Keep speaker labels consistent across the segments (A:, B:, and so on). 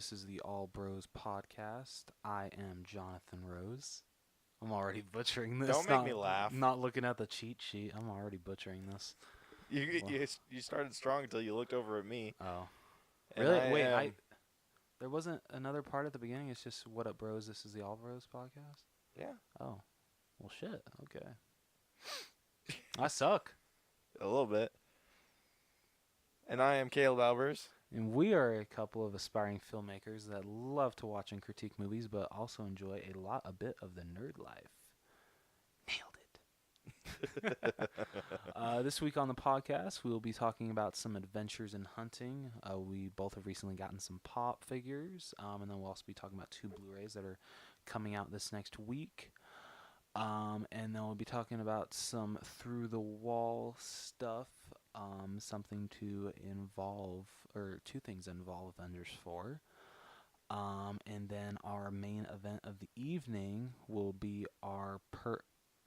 A: This is the All Bros podcast. I am Jonathan Rose. I'm already butchering this.
B: Don't make me laugh.
A: Not looking at the cheat sheet. I'm already butchering this.
B: You started strong until you looked over at me.
A: Oh,
B: And
A: really? Wait, there wasn't another part at the beginning. It's just what up, bros? This is the All Bros podcast.
B: Yeah,
A: Oh, well, shit. Okay, I suck.
B: a little bit. And I am Caleb Albers.
A: And we are a couple of aspiring filmmakers that love to watch and critique movies, but also enjoy a bit of the nerd life. Nailed it. This week on the podcast, we will be talking about some adventures in hunting. We both have recently gotten some pop figures, and then we'll also be talking about 2 Blu-rays that are coming out this next week. And then we'll be talking about some through-the-wall stuff, something to involve, or 2 things involve Avengers 4. And then our main event of the evening will be our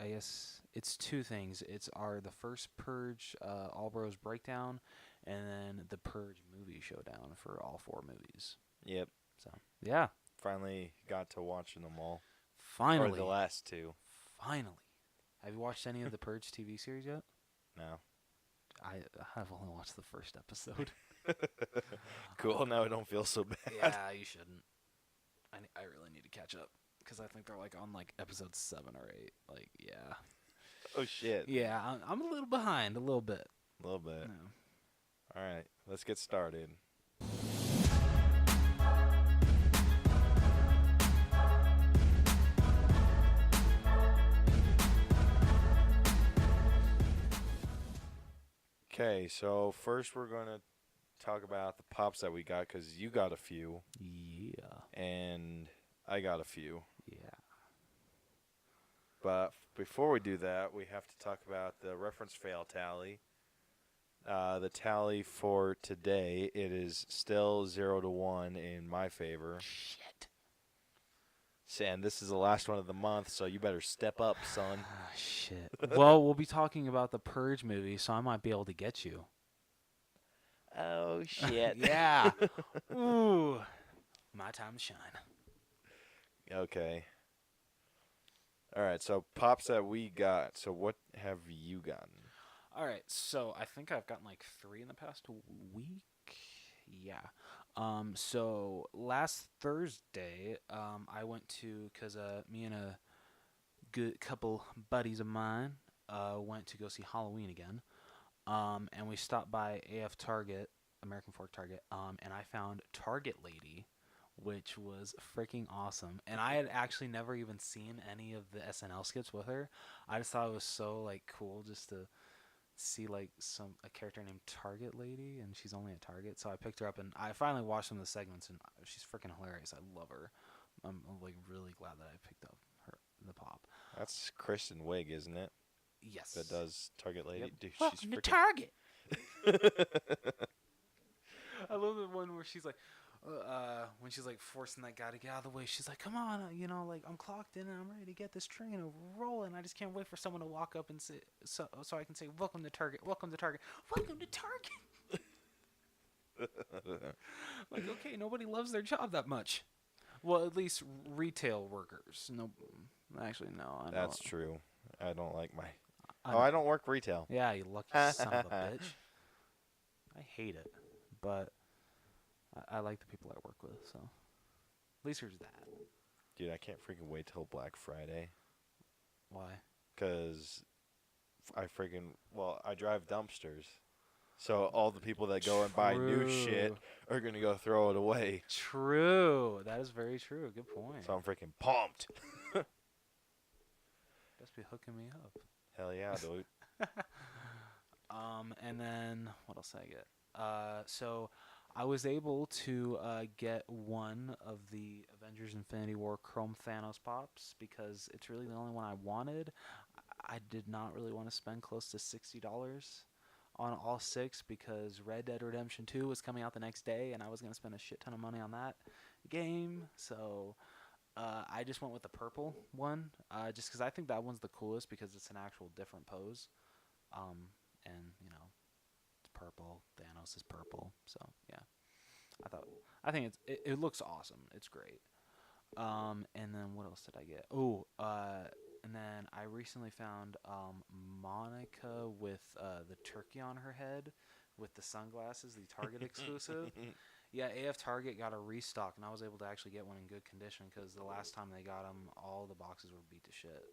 A: I guess it's 2 things. It's the first Purge All Bros breakdown, and then the Purge movie showdown for all 4 movies.
B: Yep.
A: So, yeah.
B: Finally got to watching them all.
A: Finally.
B: Or the last 2.
A: Finally. Have you watched any of the Purge TV series yet?
B: No.
A: I've only watched the first episode.
B: Cool. Now I don't feel so bad.
A: Yeah, you shouldn't. I really need to catch up because I think they're on episode 7 or 8. Yeah.
B: Oh, shit.
A: Yeah, I'm a little behind, a little bit.
B: A little bit.
A: Yeah.
B: All right. Let's get started. Okay, so first we're going to talk about the pops that we got because you got a few.
A: Yeah.
B: And I got a few.
A: Yeah.
B: But before we do that, we have to talk about the reference fail tally. The tally for today, it is still 0-1 in my favor.
A: Shit.
B: And this is the last one of the month, so you better step up, son.
A: Shit. Well, we'll be talking about the Purge movie, so I might be able to get you.
B: Oh, shit.
A: Yeah. Ooh. My time to shine.
B: Okay. All right, so pops that we got. So what have you gotten?
A: All right, so I think I've gotten 3 in the past week. Yeah. So last Thursday, I went to, because me and a good couple buddies of mine went to go see Halloween again. And we stopped by AF Target, American Fork Target, and I found Target Lady, which was freaking awesome. And I had actually never even seen any of the SNL skits with her. I just thought it was so cool just to see a character named Target Lady, and she's only at Target. So I picked her up, and I finally watched some of the segments, and she's freaking hilarious. I love her. I'm really glad that I picked up the pop.
B: That's Kristen Wiig, isn't it?
A: Yes.
B: That does Target Lady.
A: Yep.
B: Dude,
A: Welcome
B: she's
A: to
B: freaking
A: Target. I love the one where she's when she's forcing that guy to get out of the way, she's like, "Come on, I'm clocked in and I'm ready to get this train rolling. I just can't wait for someone to walk up and say, so I can say, welcome to Target, welcome to Target, welcome to Target." Okay, nobody loves their job that much. Well, at least retail workers. No, actually, no. I
B: That's
A: don't.
B: true. I don't like my...
A: I
B: I don't work retail.
A: Yeah, you lucky son of a bitch. I hate it, but I like the people I work with, so at least there's that.
B: Dude, I can't freaking wait till Black Friday.
A: Why?
B: Because I drive dumpsters. So all the people that go and buy new shit are going to go throw it away.
A: True. That is very true. Good point.
B: So I'm freaking pumped.
A: Best be hooking me up.
B: Hell yeah, dude.
A: And then what else did I get? So I was able to get one of the Avengers Infinity War Chrome Thanos pops because it's really the only one I wanted. I did not really want to spend close to $60 on all 6 because Red Dead Redemption 2 was coming out the next day, and I was going to spend a shit ton of money on that game. So I just went with the purple one, just because I think that one's the coolest because it's an actual different pose. And, it's purple. Thanos is purple. So, yeah. I think it looks awesome. It's great. And then what else did I get? Oh, and then I recently found Monica with the turkey on her head with the sunglasses, the Target exclusive. Yeah, AF Target got a restock, and I was able to actually get one in good condition because the last time they got them, all the boxes were beat to shit.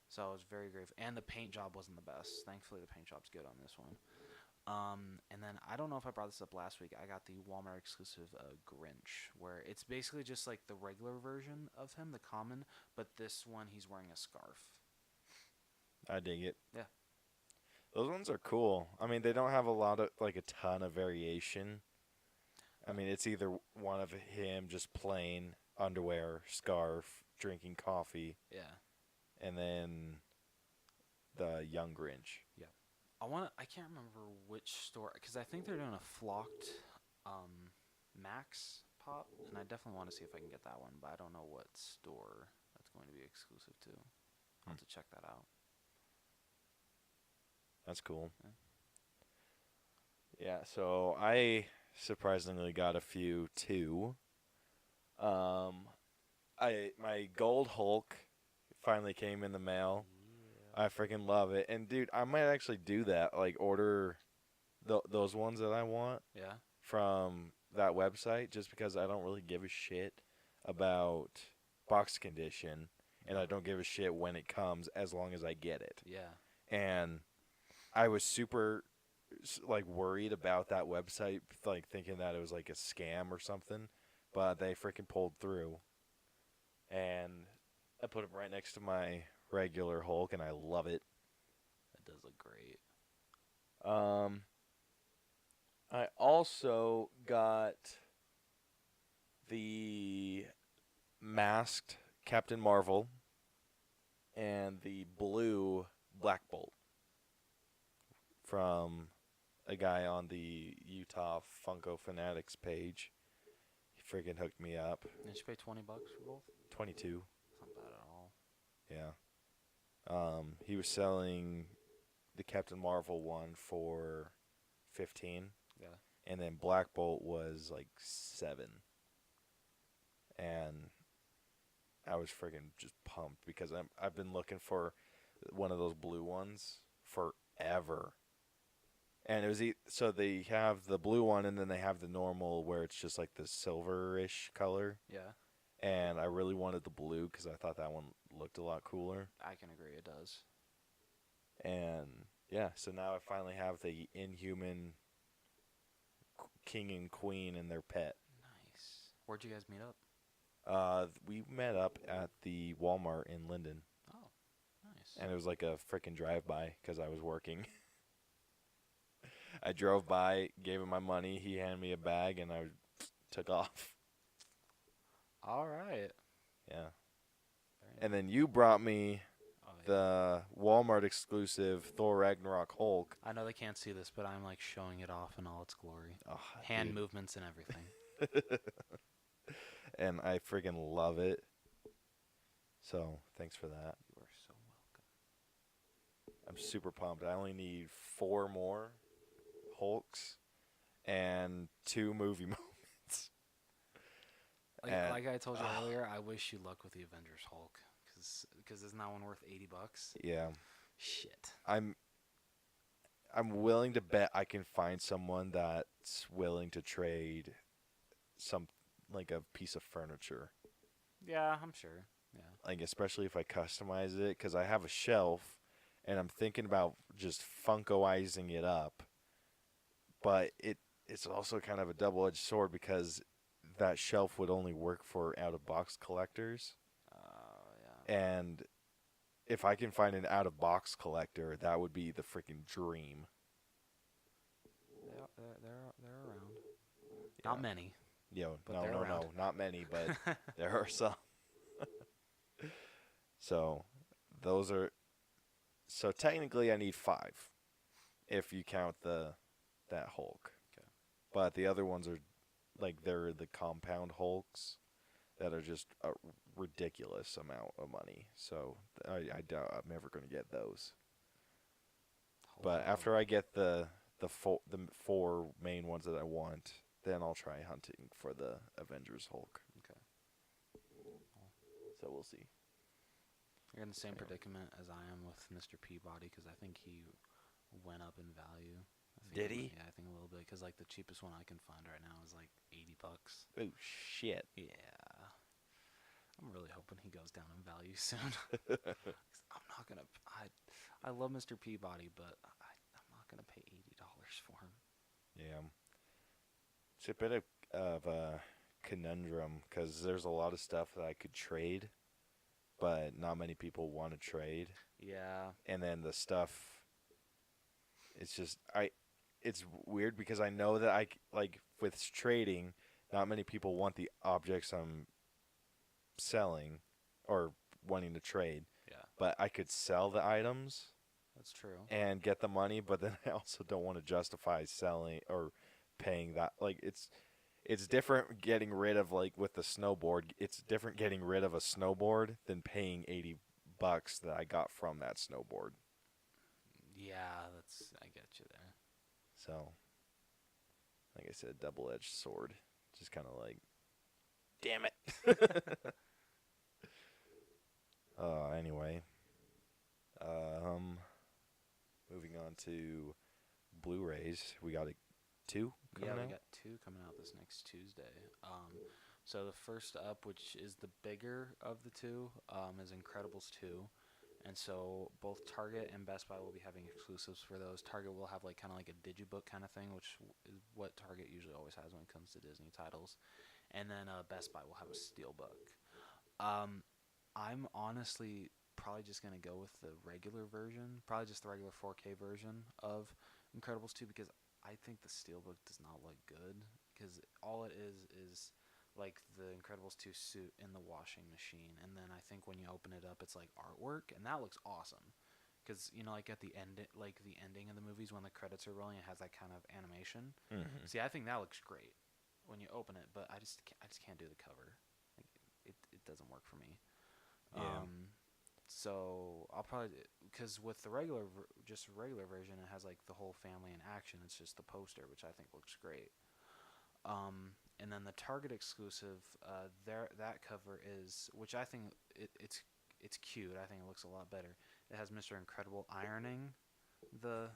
A: So I was very grateful. And the paint job wasn't the best. Thankfully, the paint job's good on this one. And then I don't know if I brought this up last week. I got the Walmart exclusive Grinch, where it's basically just like the regular version of him, the common, but this one he's wearing a scarf.
B: I dig it.
A: Yeah.
B: Those ones are cool. I mean, they don't have a ton of variation. I mean, it's either one of him just plain underwear, scarf, drinking coffee,
A: Yeah.
B: and then the young Grinch.
A: Yeah. I can't remember which store, because I think they're doing a flocked Max pop, and I definitely want to see if I can get that one, but I don't know what store that's going to be exclusive to. I'll have to check that out.
B: That's cool.
A: Yeah.
B: Yeah, so I surprisingly got a few too. My gold Hulk finally came in the mail.
A: Yeah.
B: I freaking love it. And dude, I might actually do that. Like order those ones that I want
A: Yeah.
B: from that website just because I don't really give a shit about box condition and I don't give a shit when it comes as long as I get it.
A: Yeah.
B: And I was super like worried about that website, like thinking that it was like a scam or something, but they freaking pulled through. And I put him right next to my regular Hulk, and I love it.
A: That does look great.
B: I also got the masked Captain Marvel and the blue Black Bolt from a guy on the Utah Funko Fanatics page. He freaking hooked me up.
A: Did you pay $20 for both?
B: 22.
A: That's not bad at all.
B: Yeah. He was selling the Captain Marvel one for 15.
A: Yeah.
B: And then Black Bolt was like 7. And I was friggin' just pumped because I've been looking for one of those blue ones forever. And it was so they have the blue one and then they have the normal where it's just like the silverish color.
A: Yeah.
B: And I really wanted the blue because I thought that one looked a lot cooler.
A: I can agree, it does.
B: And yeah, so now I finally have the Inhuman king and queen and their pet.
A: Nice. Where'd you guys meet up?
B: We met up at the Walmart in Linden.
A: Oh, nice.
B: And it was like a freaking drive-by because I was working. I drove by, gave him my money, he handed me a bag, and I took off.
A: All right.
B: Yeah.
A: Very
B: And then you brought me
A: nice.
B: the Walmart exclusive Thor Ragnarok Hulk.
A: I know they can't see this, but I'm like showing it off in all its glory.
B: Oh,
A: Hand
B: dude.
A: movements and everything.
B: And I freaking love it. So, thanks for that.
A: You are so welcome.
B: I'm super pumped. I only need 4 more Hulks and 2 movie moments.
A: Like I told you earlier, I wish you luck with the Avengers Hulk, because isn't that one worth $80?
B: Yeah.
A: Shit.
B: I'm willing to bet I can find someone that's willing to trade some like a piece of furniture.
A: Yeah, I'm sure. Yeah.
B: Like especially if I customize it cuz I have a shelf and I'm thinking about just Funkoizing it up. But it's also kind of a double-edged sword because that shelf would only work for out-of-box collectors.
A: Yeah.
B: And if I can find an out-of-box collector, that would be the freaking dream.
A: They're around.
B: Yeah.
A: Not many.
B: Yo,
A: But
B: no,
A: they're
B: no,
A: around.
B: no, not many, but there are some. So, those are. So technically, I need 5, if you count that Hulk.
A: Okay.
B: But the other ones are, like, they're the compound Hulks that are just a ridiculous amount of money. So I doubt I'm ever going to get those. But after I get the 4 main ones that I want, then I'll try hunting for the Avengers Hulk.
A: Okay.
B: So we'll see.
A: You're in the same
B: Anyway.
A: predicament as I am with Mr. Peabody because I think he went up in value. I think
B: Did he?
A: Yeah, I think a little bit because like the cheapest one I can find right now is like $80.
B: Oh shit!
A: Yeah, I'm really hoping he goes down in value soon. 'Cause I'm not gonna. I love Mr. Peabody, but I'm not gonna pay $80 for him.
B: Yeah, it's a bit of a conundrum because there's a lot of stuff that I could trade, but not many people want to trade.
A: Yeah,
B: And then the stuff, it's just it's weird because I know that like with trading, not many people want the objects I'm selling or wanting to trade,
A: yeah,
B: but I could sell the items
A: that's true.
B: and get the money, but then I also don't want to justify selling or paying that. Like it's different getting rid of like with the snowboard. It's different getting rid of a snowboard than paying $80 that I got from that snowboard.
A: Yeah, I get you there.
B: So, like I said, double-edged sword. Just kind of like, damn it. Anyway, um, moving on to Blu-rays. We got two coming
A: Yeah, we
B: out.
A: got two coming out this next Tuesday. So the first up, which is the bigger of the two, is Incredibles 2. And so both Target and Best Buy will be having exclusives for those. Target will have like kind of like a digibook kind of thing, which is what Target usually always has when it comes to Disney titles. And then Best Buy will have a steelbook. Um, I'm honestly probably just gonna go with the regular version, probably just the regular 4K version of Incredibles 2 because I think the steelbook does not look good because all it is like the Incredibles 2 suit in the washing machine, and then I think when you open it up, it's like artwork, and that looks awesome. Because like at the end, like the ending of the movies when the credits are rolling, it has that kind of animation.
B: Mm-hmm.
A: See, I think that looks great when you open it, but I just can't do the cover. Like it doesn't work for me.
B: Yeah.
A: So I'll probably because with the regular just regular version, it has like the whole family in action. It's just the poster, which I think looks great. And then the Target exclusive, that cover is, which I think it's cute. I think it looks a lot better. It has Mr. Incredible ironing the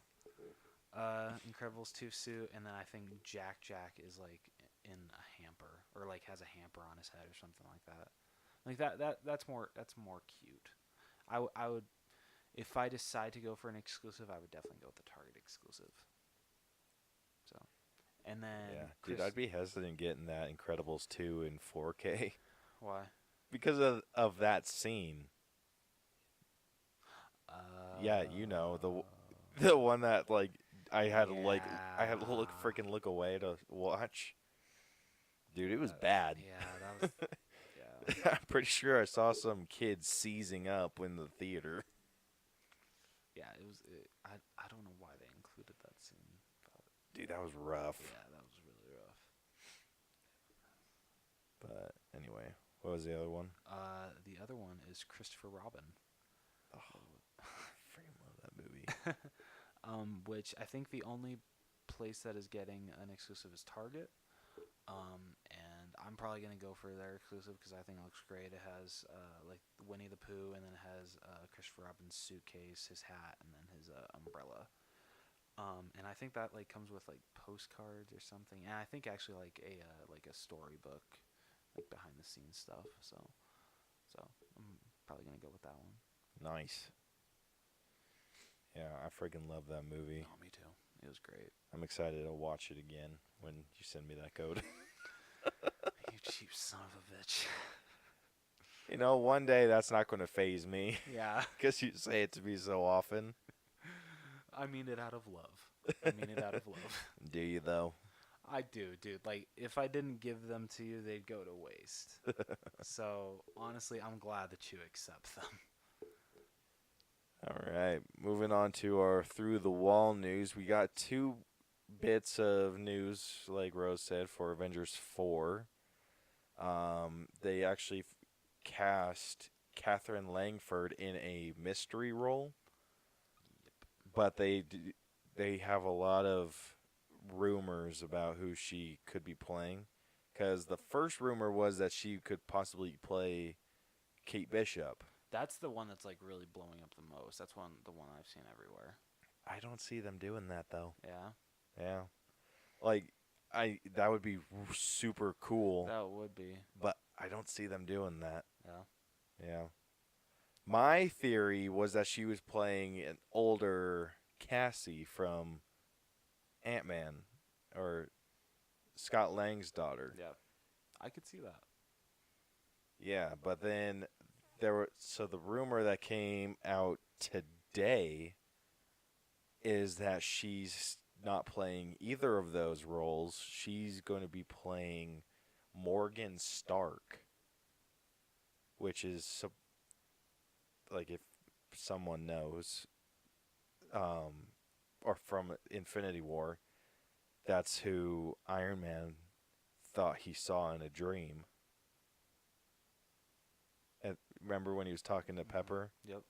A: Incredibles 2 suit, and then I think Jack is like in a hamper or like has a hamper on his head or something like that. Like that's more cute. I would if I decide to go for an exclusive, I would definitely go with the Target exclusive. So, and then
B: Yeah, dude, I'd be hesitant getting that Incredibles 2 in 4K
A: why?
B: because of that scene. Yeah, you know the one that like I had to like I had to look away to watch. Dude, it was bad.
A: Yeah, that was yeah.
B: I'm pretty sure I saw some kids seizing up in the theater.
A: Yeah, it was. I don't know why they included that scene. But
B: Dude, that was rough.
A: yeah, that was really rough.
B: But anyway, what was the other one?
A: The other one is Christopher Robin.
B: Oh, freaking love that movie.
A: Which I think the only place that is getting an exclusive is Target. And I'm probably gonna go for their exclusive because I think it looks great. It has like Winnie the Pooh, and then it has Christopher Robin's suitcase, his hat, and then his umbrella. And I think that like comes with like postcards or something. And I think actually like a storybook, like behind the scenes stuff. So I'm probably gonna go with that one.
B: Nice. Yeah, I freaking love that movie.
A: Oh, me too. It was great.
B: I'm excited to watch it again when you send me that code.
A: You cheap son of a bitch.
B: You know, one day that's not going to phase me
A: Yeah.
B: because you say it to me so often.
A: I mean it out of love. I mean it out of love.
B: Do you, though?
A: I do, dude. Like, if I didn't give them to you, they'd go to waste. So, honestly, I'm glad that you accept them.
B: All right. Moving on to our Through the Wall news. We got two bits of news, like Rose said, for Avengers 4. They actually cast Catherine Langford in a mystery role, but they have a lot of rumors about who she could be playing. Because the first rumor was that she could possibly play Kate Bishop.
A: That's the one that's like really blowing up the most. That's the one I've seen everywhere.
B: I don't see them doing that though.
A: Yeah,
B: Yeah, like that would be super cool,
A: that would be.
B: but I don't see them doing that.
A: Yeah.
B: Yeah. My theory was that she was playing an older Cassie from Ant-Man or Scott Lang's daughter.
A: Yeah. I could see that.
B: Yeah, but then the rumor that came out today is that she's not playing either of those roles. She's going to be playing Morgan Stark, which is like if someone knows, or from Infinity War, that's who Iron Man thought he saw in a dream. And remember when he was talking to Pepper?
A: Yep.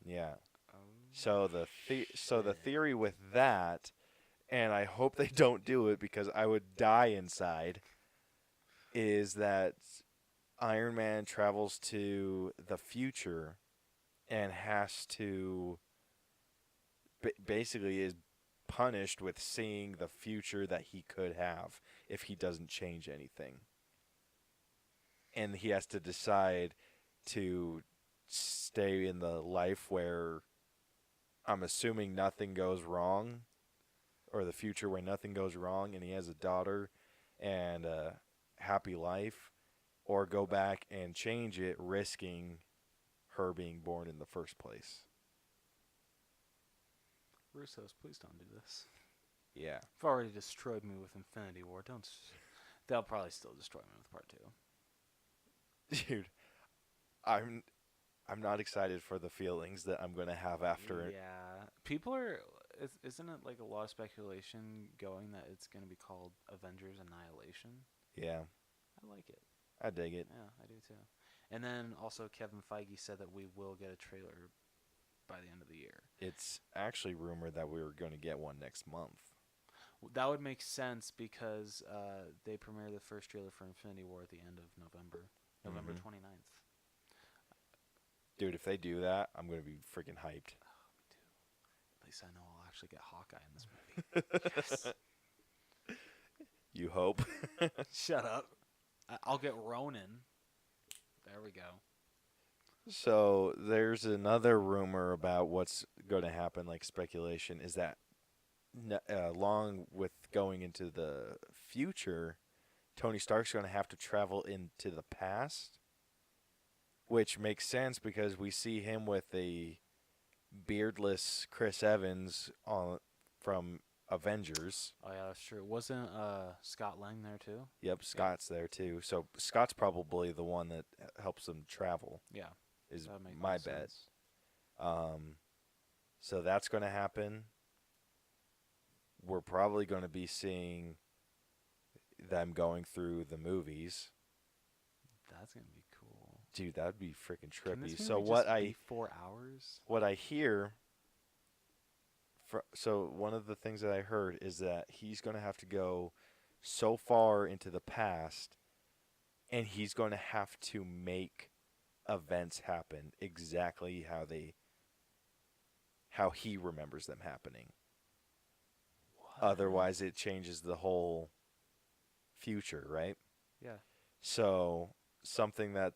B: Yeah.
A: Oh,
B: So the theory with that, and I hope they don't do it because I would die inside, is that Iron Man travels to the future and has to basically is punished with seeing the future that he could have if he doesn't change anything. And he has to decide to stay in the life where I'm assuming nothing goes wrong, or the future where nothing goes wrong and he has a daughter and a happy life, or go back and change it, risking her being born in the first place.
A: Russos, please don't do this.
B: Yeah.
A: You've already destroyed me with Infinity War. Don't. They'll probably still destroy me with Part 2.
B: Dude, I'm not excited for the feelings that I'm going to have after it.
A: Yeah. People are. Isn't it like a lot of speculation going that it's going to be called Avengers Annihilation?
B: Yeah.
A: I like it.
B: I dig it.
A: Yeah, I do too. And then also Kevin Feige said that we will get a trailer by the end of the year.
B: It's actually rumored that we were going to get one next month.
A: That would make sense because they premiere the first trailer for Infinity War at the end of November. November 29th.
B: Dude, if they do that, I'm going to be freaking hyped.
A: Oh, me too. At least I know I'll actually get Hawkeye in this movie. Yes.
B: You hope.
A: Shut up. I'll get Ronan. There we go.
B: So there's another rumor about what's going to happen, like speculation, is that along with going into the future, Tony Stark's going to have to travel into the past, which makes sense because we see him with a beardless Chris Evans from Avengers.
A: Oh yeah, that's true. Wasn't Scott Lang there too?
B: Yep, Scott's there too. So Scott's probably the one that helps them travel.
A: Yeah,
B: is
A: that makes
B: my
A: sense.
B: bet. So that's going to happen. We're probably going to be seeing them going through the movies.
A: That's gonna be cool.
B: Dude, that'd be freaking
A: Can this
B: trippy.
A: movie
B: So
A: just be 4 hours?
B: what I hear, so one of the things that I heard is that he's going to have to go so far into the past, and he's going to have to make events happen exactly how he remembers them happening.
A: What?
B: Otherwise, it changes the whole future, right?
A: Yeah.
B: So something that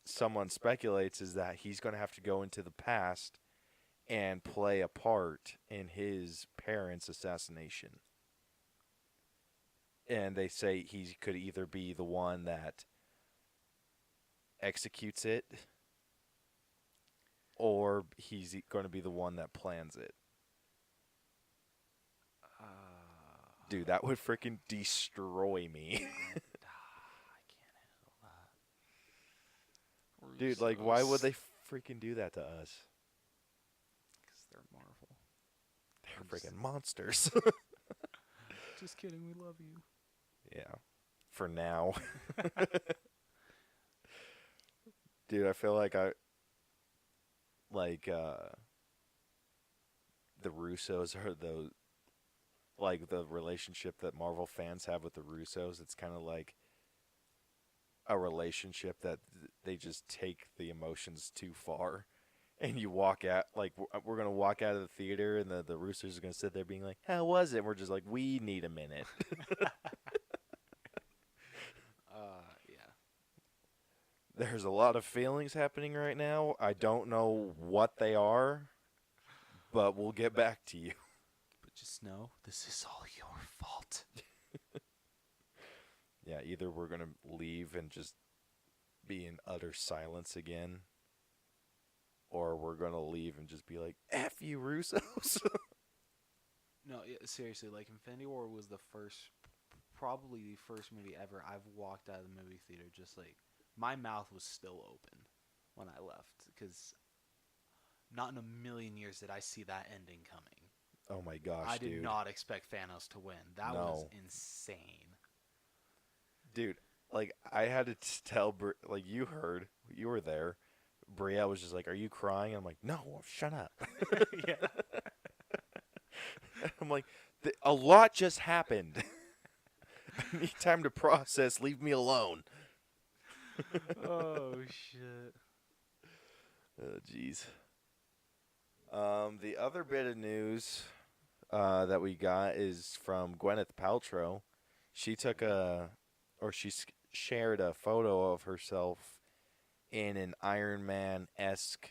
B: someone speculates is that he's going to have to go into the past and play a part in his parents' assassination. And they say he could either be the one that executes it, or he's going to be the one that plans it. Dude, that would freaking destroy me.
A: I can't handle that.
B: Dude, like, why would they freaking do that to us?
A: Because they're Marvel.
B: They're freaking monsters.
A: Just kidding. We love you.
B: Yeah. For now. Dude, I feel like the Russos are like the relationship that Marvel fans have with the Russos. It's kind of like a relationship that they just take the emotions too far. And you walk out, like, we're going to walk out of the theater, and the Russos are going to sit there being like, how was it? And we're just like, we need a minute.
A: Yeah.
B: There's a lot of feelings happening right now. I don't know what they are, but we'll get back to you.
A: But just know this is all your fault.
B: Yeah, either we're going to leave and just be in utter silence again, or we're going to leave and just be like, F you, Russos.
A: No, yeah, seriously, like Infinity War was probably the first movie ever I've walked out of the movie theater just like my mouth was still open when I left because not in a million years did I see that ending coming.
B: Oh my
A: I
B: gosh,
A: did
B: dude.
A: not expect Thanos to win. That was
B: No.
A: insane.
B: Dude, like, I had to tell, like, you were there. Bria was just like, are you crying? I'm like, no, shut up.
A: Yeah.
B: I'm like, a lot just happened. I need time to process. Leave me alone.
A: Oh shit.
B: Oh, jeez. The other bit of news that we got is from Gwyneth Paltrow. She took shared a photo of herself in an Iron Man esque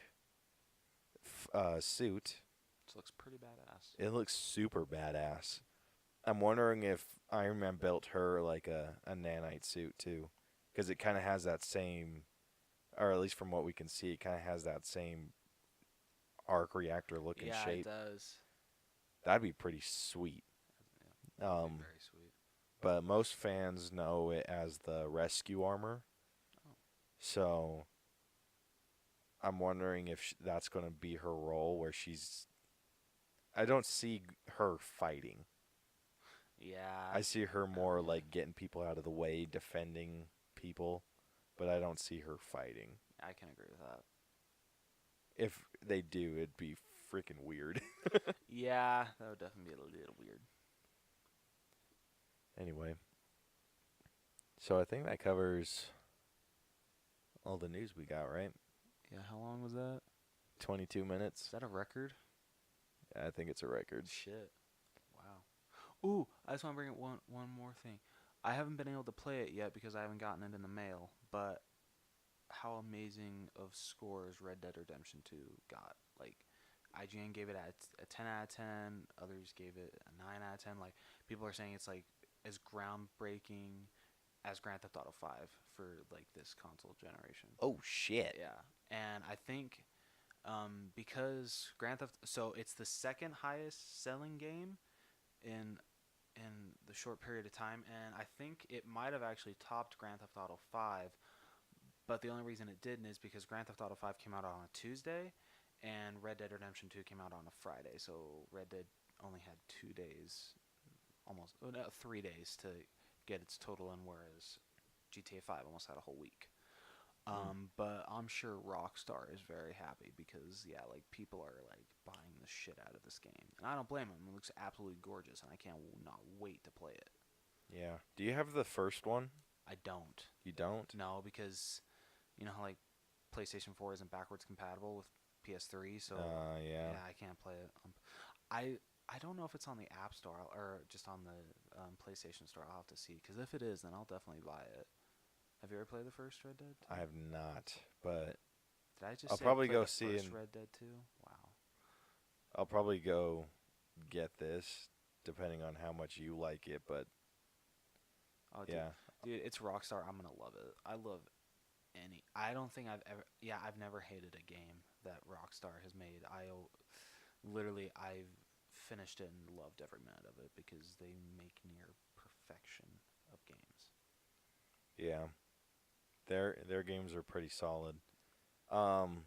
B: suit.
A: This looks pretty badass.
B: It looks super badass. I'm wondering if Iron Man built her like a nanite suit too, because it kind of has that same, or at least from what we can see, it kind of has that same arc reactor looking
A: Yeah, it
B: shape.
A: does.
B: That'd be pretty sweet.
A: Yeah, that'd be very sweet.
B: But most fans know it as the rescue armor.
A: Oh.
B: So I'm wondering if that's going to be her role, where she's. I don't see her fighting.
A: Yeah.
B: I see her more like getting people out of the way, defending people, but I don't see her fighting.
A: I can agree with that.
B: If they do, it'd be freaking weird.
A: Yeah, that would definitely be a little weird.
B: Anyway, so I think that covers all the news we got, right?
A: Yeah, how long was that?
B: 22
A: Is
B: minutes.
A: that a record?
B: Yeah, I think it's a record.
A: Shit. Wow. Ooh, I just want to bring up one more thing. I haven't been able to play it yet because I haven't gotten it in the mail, but how amazing of scores Red Dead Redemption 2 got. Like, IGN gave it a 10 out of 10, others gave it a 9 out of 10. Like, people are saying it's like as groundbreaking as Grand Theft Auto 5 for like this console generation.
B: Oh shit.
A: Yeah. And I think because Grand Theft so it's the second highest selling game in the short period of time, and I think it might have actually topped Grand Theft Auto 5. But the only reason it didn't is because Grand Theft Auto 5 came out on a Tuesday, and Red Dead Redemption 2 came out on a Friday. So Red Dead only had 2 days, almost 3 days to get its total in, whereas GTA 5 almost had a whole week. But I'm sure Rockstar is very happy because yeah, like people are like buying the shit out of this game, and I don't blame them. It looks absolutely gorgeous, and I can't not wait to play it.
B: Yeah. Do you have the first one?
A: I don't.
B: You don't?
A: No, because you know how like PlayStation 4 isn't backwards compatible with PS3, so
B: Yeah.
A: yeah, I can't play it. I don't know if it's on the App Store or just on the PlayStation Store. I'll have to see, because if it is, then I'll definitely buy it. Have you ever played the first Red Dead 2?
B: I have not, but
A: Did I just
B: I'll
A: say
B: probably
A: play
B: go
A: the
B: see
A: first
B: in-
A: Red Dead 2? Wow.
B: I'll probably go get this depending on how much you like it, but
A: Oh,
B: yeah.
A: dude, it's Rockstar. I'm gonna love it. I love I don't think I've ever. Yeah, I've never hated a game that Rockstar has made. I've finished it and loved every minute of it because they make near perfection of games.
B: Yeah. Their games are pretty solid. Um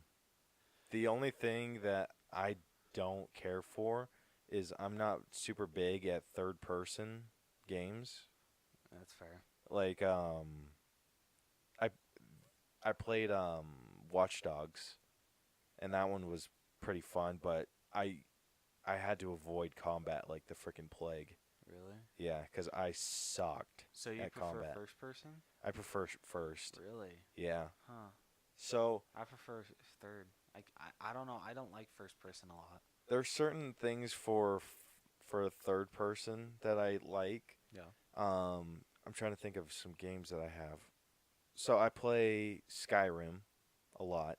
B: the only thing that I don't care for is I'm not super big at third person games.
A: That's fair.
B: Like I I played Watch Dogs, and that one was pretty fun, but I had to avoid combat like the freaking plague.
A: Really?
B: Yeah, because I sucked
A: So you
B: at
A: prefer
B: combat.
A: first person?
B: I prefer first.
A: Really?
B: Yeah.
A: Huh.
B: So
A: I prefer third. I don't know. I don't like first person a lot.
B: there's certain things for third person that I like.
A: Yeah.
B: I'm trying to think of some games that I have. So I play Skyrim a lot,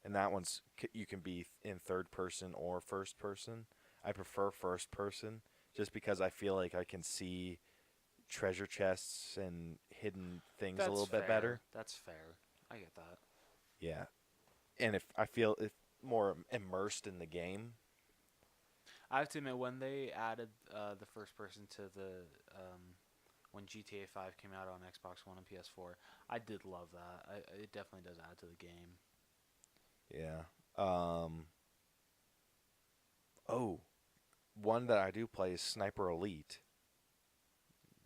B: and that one's you can be in third person or first person. I prefer first person just because I feel like I can see treasure chests and hidden things a
A: That's
B: little bit better.
A: fair. That's fair. I get that.
B: Yeah, and if I feel if more immersed in the game.
A: I have to admit, when they added the first person to the when GTA 5 came out on Xbox One and PS4, I did love that. It definitely does add to the game.
B: Yeah. Oh, one that I do play is Sniper Elite.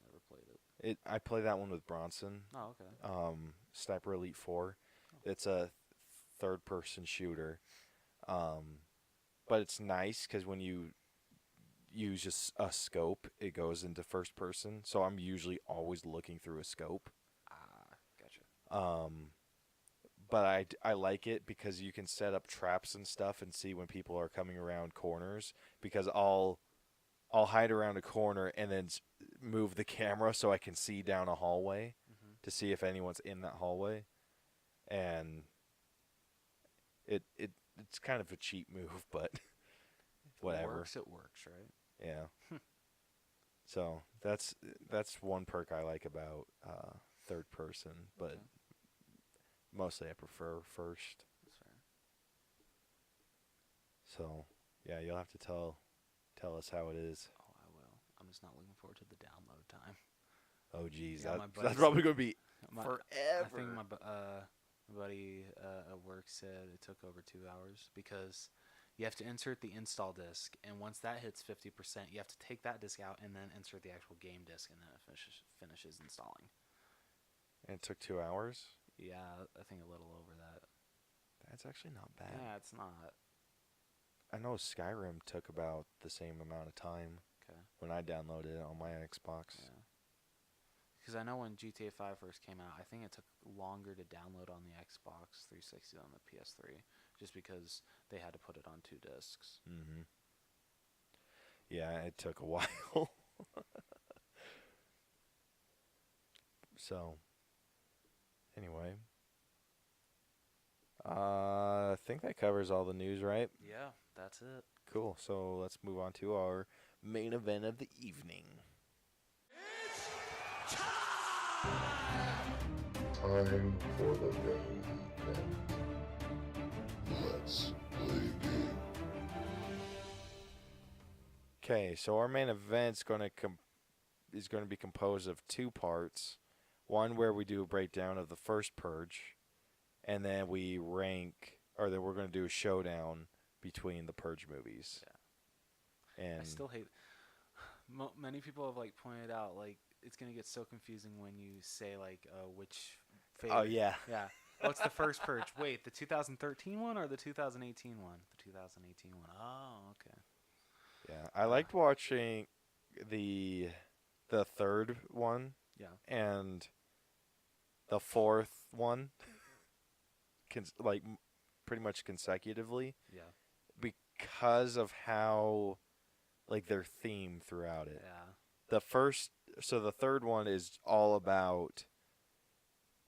A: Never played it.
B: I play that one with Bronson.
A: Oh, okay.
B: Sniper Elite 4.
A: Oh.
B: It's a third person shooter. But it's nice because when you use just a scope, it goes into first person. So I'm usually always looking through a scope.
A: Ah, gotcha.
B: But I like it because you can set up traps and stuff and see when people are coming around corners. Because I'll hide around a corner and then move the camera so I can see down a hallway
A: Mm-hmm.
B: to see if anyone's in that hallway. And it's kind of a cheap move, but whatever.
A: It works, right?
B: Yeah. So that's one perk I like about third person, but
A: Okay.
B: mostly I prefer first.
A: That's fair.
B: So yeah, you'll have to tell us how it is.
A: Oh, I will. I'm just not looking forward to the download time.
B: Oh geez,
A: Yeah, my
B: that's
A: buddy's-
B: probably gonna be
A: My,
B: forever.
A: I think my buddy at work said it took over 2 hours because you have to insert the install disk, and once that hits 50%, you have to take that disk out and then insert the actual game disk, and then it finishes installing.
B: And it took 2 hours.
A: Yeah, I think a little over that.
B: That's actually not bad.
A: Yeah, it's not.
B: I know Skyrim took about the same amount of time
A: Okay.
B: when I downloaded it on my Xbox.
A: Yeah. Because I know when GTA 5 first came out, I think it took longer to download on the Xbox 360 than the PS3, just because they had to put it on 2 discs.
B: Mm-hmm. Yeah, it took a while. So, anyway, I think that covers all the news, right?
A: Yeah, that's it.
B: Cool. So let's move on to our main event of the evening.
C: Time for the main event. Let's play game.
B: Okay, so our main event's going to is going to be composed of two parts. One where we do a breakdown of the first Purge, and then we rank, or then we're going to do a showdown between the Purge movies.
A: Yeah.
B: And
A: I still hate. Many people have like pointed out like it's gonna get so confusing when you say like which. Favorite.
B: oh yeah,
A: Yeah. What's the first Purge? Wait, the 2013 one or the 2018 one? The 2018 one. Oh, okay.
B: yeah. I liked watching the third one
A: Yeah.
B: and the fourth one, pretty much consecutively
A: Yeah.
B: because of how like their theme throughout it.
A: Yeah.
B: The third one is all about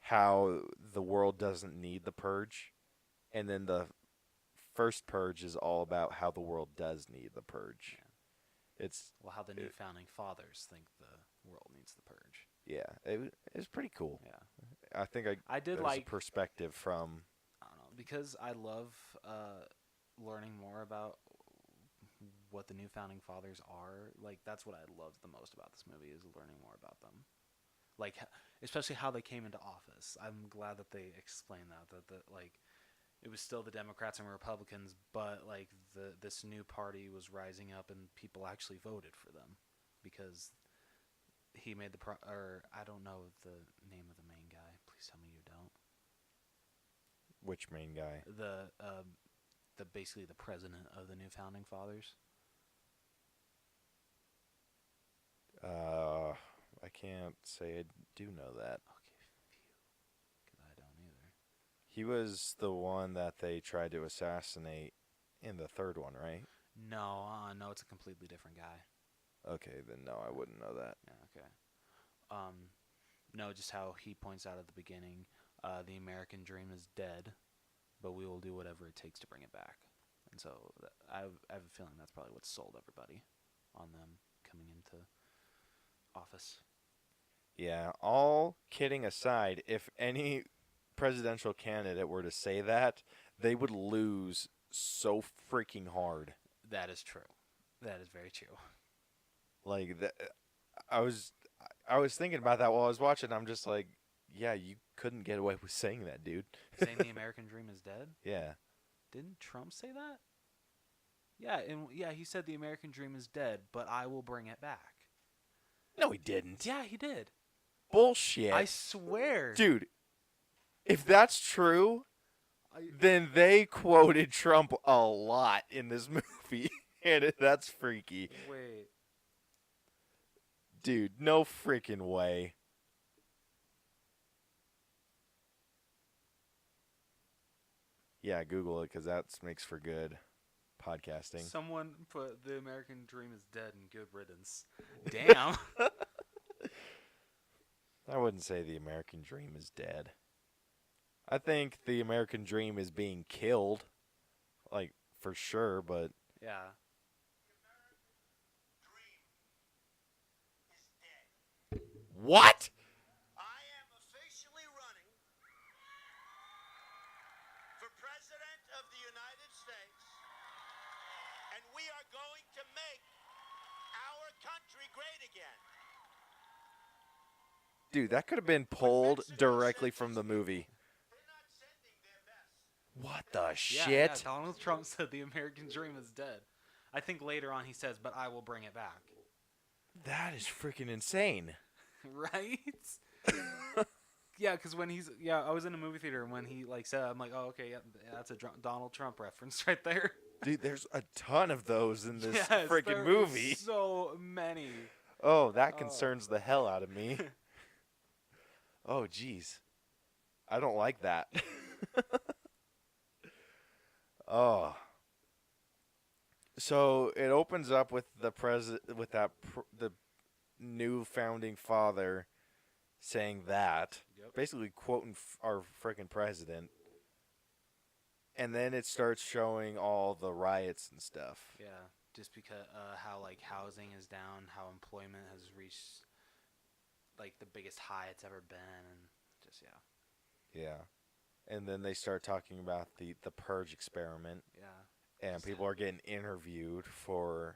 B: how the world doesn't need the purge, and then the first purge is all about how the world does need the purge.
A: Yeah.
B: It's
A: Well, how the new founding fathers think the world needs the purge.
B: it's pretty cool.
A: Yeah.
B: I think
A: I did
B: there's
A: like
B: a perspective from
A: I don't know because I love learning more about what the new founding fathers are. Like that's what I loved the most about this movie is learning more about them. Like especially how they came into office. I'm glad that they explained that like it was still the Democrats and Republicans, but like this new party was rising up and people actually voted for them because he made or I don't know the name of the main guy. Please tell me you don't.
B: which main guy.
A: The basically the president of the new founding fathers.
B: I can't say I do know that.
A: Okay, phew, because I don't either.
B: He was the one that they tried to assassinate in the third one, right?
A: No, no, it's a completely different guy.
B: Okay, then no, I wouldn't know that.
A: Yeah, okay. No, just how he points out at the beginning, the American dream is dead, but we will do whatever it takes to bring it back. And so I have a feeling that's probably what sold everybody on them coming into office.
B: Yeah, all kidding aside, if any presidential candidate were to say that, they would lose so freaking hard.
A: That is true. That is very true.
B: Like that, I was I was thinking about that while I was watching. I'm just like, yeah, you couldn't get away with saying that, dude.
A: Saying the American dream is dead?
B: Yeah.
A: Didn't Trump say that? Yeah, and yeah, he said the American dream is dead, but I will bring it back.
B: No, he didn't.
A: Yeah, he did.
B: Bullshit.
A: I swear.
B: Dude, if that's true, then they quoted Trump a lot in this movie. And that's freaky.
A: Wait.
B: Dude, no freaking way. Yeah, Google it because that makes for good podcasting.
A: Someone put the American dream is dead and good riddance. Damn.
B: I wouldn't say the American dream is dead. I think the American dream is being killed, like, for sure, but...
A: Yeah.
B: What?
D: I am officially running for President of the United States, and we are going to make our country great again.
B: Dude, that could have been pulled directly from the movie.
D: They're not sending their best.
B: What the
A: Yeah,
B: shit?
A: Donald Trump said the American dream is dead. I think later on he says, but I will bring it back.
B: That is freaking insane.
A: Right? Yeah, because when I was in a movie theater and when he said, I'm like, oh, okay, yeah, that's a Donald Trump reference right there.
B: Dude, there's a ton of those in this
A: Yes,
B: freaking
A: there
B: movie.
A: is so many.
B: Oh, that concerns the hell out of me. Oh, jeez. I don't like that. Oh. So it opens up with the the new founding father saying that,
A: Yep.
B: basically quoting our freaking president. And then it starts showing all the riots and stuff.
A: Yeah, just because how housing is down, how employment has reached the biggest high it's ever been, and just
B: Yeah. And then they start talking about the Purge experiment,
A: yeah,
B: and people are getting interviewed for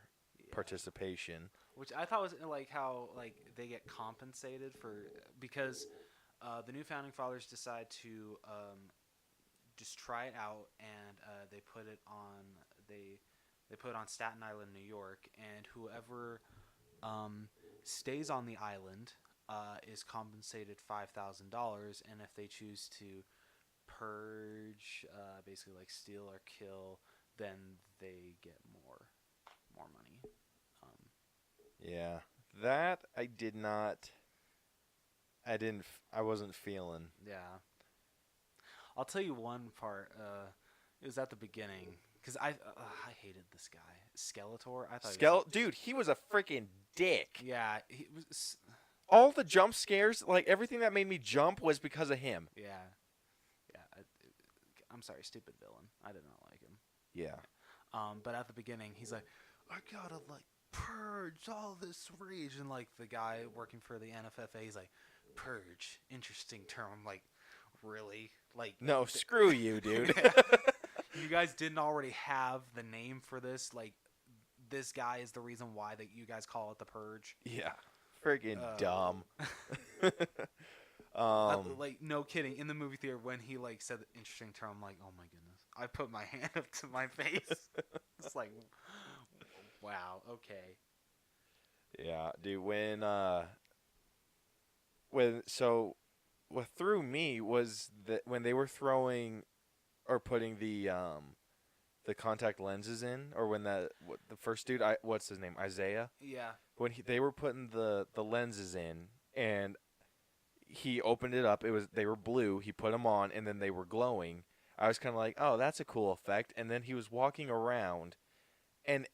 B: participation.
A: which I thought was how they get compensated for because the new founding fathers decide to just try it out, and they put it on they put it on Staten Island, New York, and whoever stays on the island is compensated $5,000, and if they choose to purge, basically steal or kill, then they get more money.
B: Yeah. That I wasn't feeling.
A: Yeah. I'll tell you one part. It was at the beginning because I hated this guy, Skeletor. I thought
B: Dude, he was a freaking dick.
A: yeah, he was.
B: All the jump scares, everything that made me jump was because of him.
A: Yeah, yeah. I'm sorry, stupid villain. I did not like him.
B: Yeah.
A: But at the beginning, he's like, I gotta purge all this rage, and the guy working for the NFFA, he's like, purge, interesting term. I'm like, really?
B: No, screw you, dude.
A: You guys didn't already have the name for this? This guy is the reason why that you guys call it the Purge?
B: Yeah. Friggin' dumb.
A: No kidding. In the movie theater, when he said the interesting term, I'm like, oh my goodness. I put my hand up to my face. It's like, wow, okay.
B: Yeah, dude, what threw me was that when they were throwing or putting the the contact lenses in, or when the first dude, what's his name, Isaiah,
A: Yeah.
B: when they were putting the lenses in, and he opened it up, they were blue. He put them on, and then they were glowing. I was kind of like, oh, that's a cool effect. And then he was walking around, and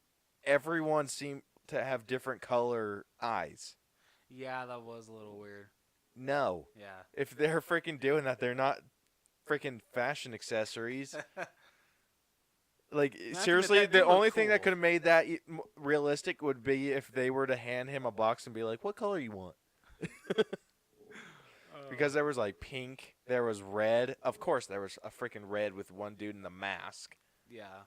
B: everyone seemed to have different color eyes.
A: Yeah, that was a little weird.
B: No,
A: Yeah.
B: if they're freaking doing that, they're not freaking fashion accessories. Like,
A: to
B: seriously,
A: admit, that
B: the
A: did look
B: only thing that
A: cool.
B: could have made that realistic would be if they were to hand him a box and be like, what color you want? Because there was, like, pink, there was red. Of course, there was a freaking red with one dude in the mask.
A: Yeah,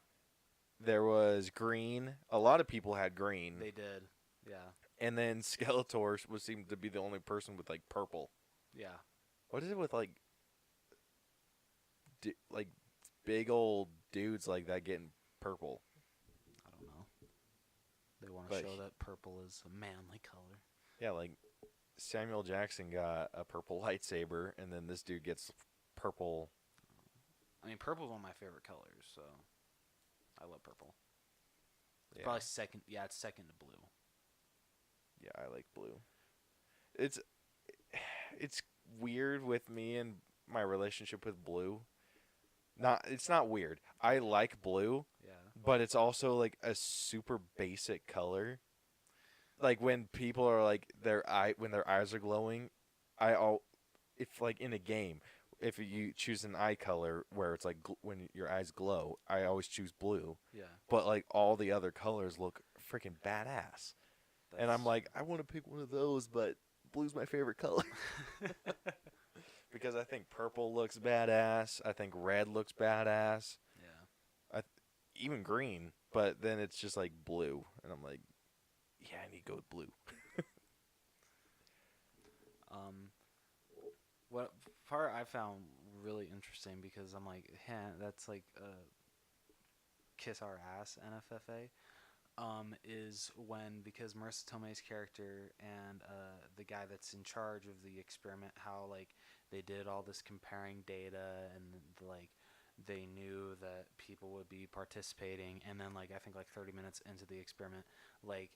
B: There was green. A lot of people had green.
A: they did. Yeah.
B: And then Skeletor seemed to be the only person with, like, purple.
A: Yeah.
B: What is it with, like big old dudes like that getting purple?
A: I don't know. They want to
B: But
A: show that purple is a manly color.
B: Yeah, like Samuel Jackson got a purple lightsaber, and then this dude gets purple.
A: I mean, purple's one of my favorite colors, so I love purple. It's
B: Yeah.
A: probably second. Yeah, it's second to blue.
B: Yeah, I like blue. It's weird with me and my relationship with blue. It's not weird. I like blue,
A: Yeah.
B: but it's also like a super basic color. Like when people are like when their eyes are glowing, if like in a game, if you choose an eye color where it's like when your eyes glow, I always choose blue.
A: Yeah.
B: But like all the other colors look freaking badass. And I'm like, I want to pick one of those, but blue's my favorite color. Because I think purple looks badass. I think red looks badass.
A: Yeah.
B: Even green. But then it's just like blue. And I'm like, yeah, I need to go with blue.
A: What part I found really interesting, because I'm like, that's like kiss our ass NFFA. Is when, because Marissa Tomei's character and the guy that's in charge of the experiment, how like they did all this comparing data, and like they knew that people would be participating, and then like I think like 30 minutes into the experiment, like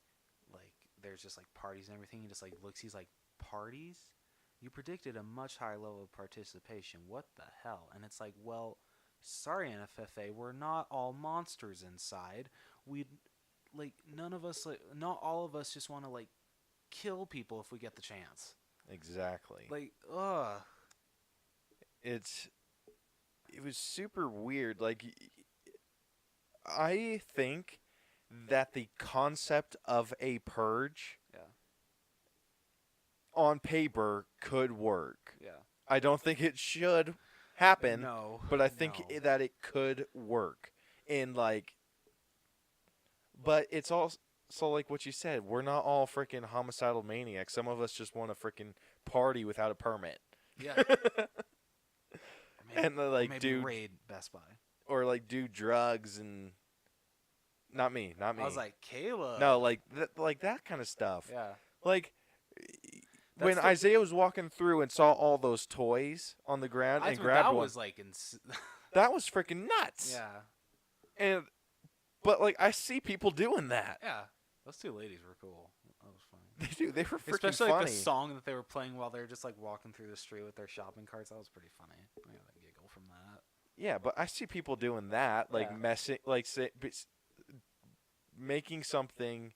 A: there's just like parties and everything. He just like looks, he's like, parties? You predicted a much higher level of participation. What the hell? And it's like, well, sorry NFFA, we're not all monsters inside. We like none of us, like not all of us just want to like kill people if we get the chance.
B: Exactly.
A: Like, ugh.
B: It was super weird. Like, I think that the concept of a purge
A: Yeah.
B: on paper could work.
A: Yeah.
B: I don't think it should happen,
A: No.
B: but I think
A: no.
B: that it could work. In like, but it's also like what you said. We're not all freaking homicidal maniacs. Some of us just want to freaking party without a permit.
A: Yeah.
B: And like
A: maybe
B: do
A: raid Best Buy.
B: or like do drugs and not me.
A: I was like, Kayla.
B: No, like that kind of stuff.
A: Yeah.
B: Like when
A: the-
B: Isaiah was walking through and saw all those toys on the ground and grabbed
A: that
B: one,
A: was like
B: that was freaking nuts.
A: yeah.
B: But like I see people doing that.
A: Yeah. Those two ladies were cool. That was funny.
B: They do. They were freaking
A: Especially like
B: funny.
A: the song that they were playing while they were just like walking through the street with their shopping carts. That was pretty funny. I got a giggle from that.
B: Yeah, but I see people doing that, like
A: Yeah.
B: messing, like making something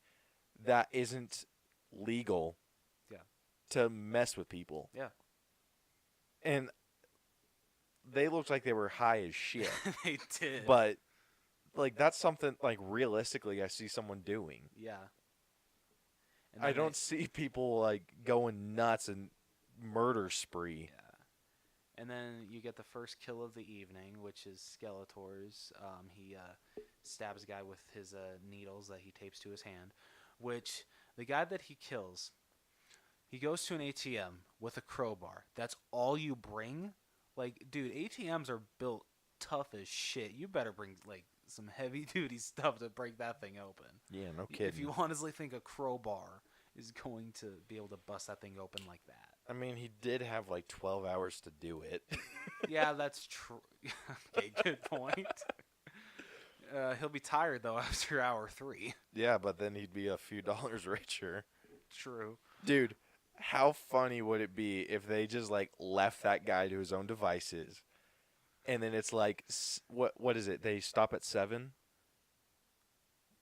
B: that isn't legal.
A: Yeah.
B: To mess with people.
A: Yeah.
B: And they looked like they were high as shit.
A: They did.
B: But like that's something like realistically I see someone doing.
A: Yeah. And
B: I
A: then
B: don't see people like going nuts and murder spree.
A: Yeah. And then you get the first kill of the evening, which is Skeletor's. He stabs a guy with his needles that he tapes to his hand, which the guy that he kills, he goes to an ATM with a crowbar. That's all you bring? Like, dude, ATMs are built tough as shit. You better bring, like, some heavy-duty stuff to break that thing open.
B: Yeah, no kidding.
A: If you honestly think a crowbar is going to be able to bust that thing open like that.
B: I mean, he did have like 12 hours to do it.
A: Yeah, that's true. Okay, good point. He'll be tired though after hour 3.
B: Yeah, but then he'd be a few dollars richer.
A: True.
B: Dude, how funny would it be if they just like left that guy to his own devices, and then it's like, what is it? They stop at 7,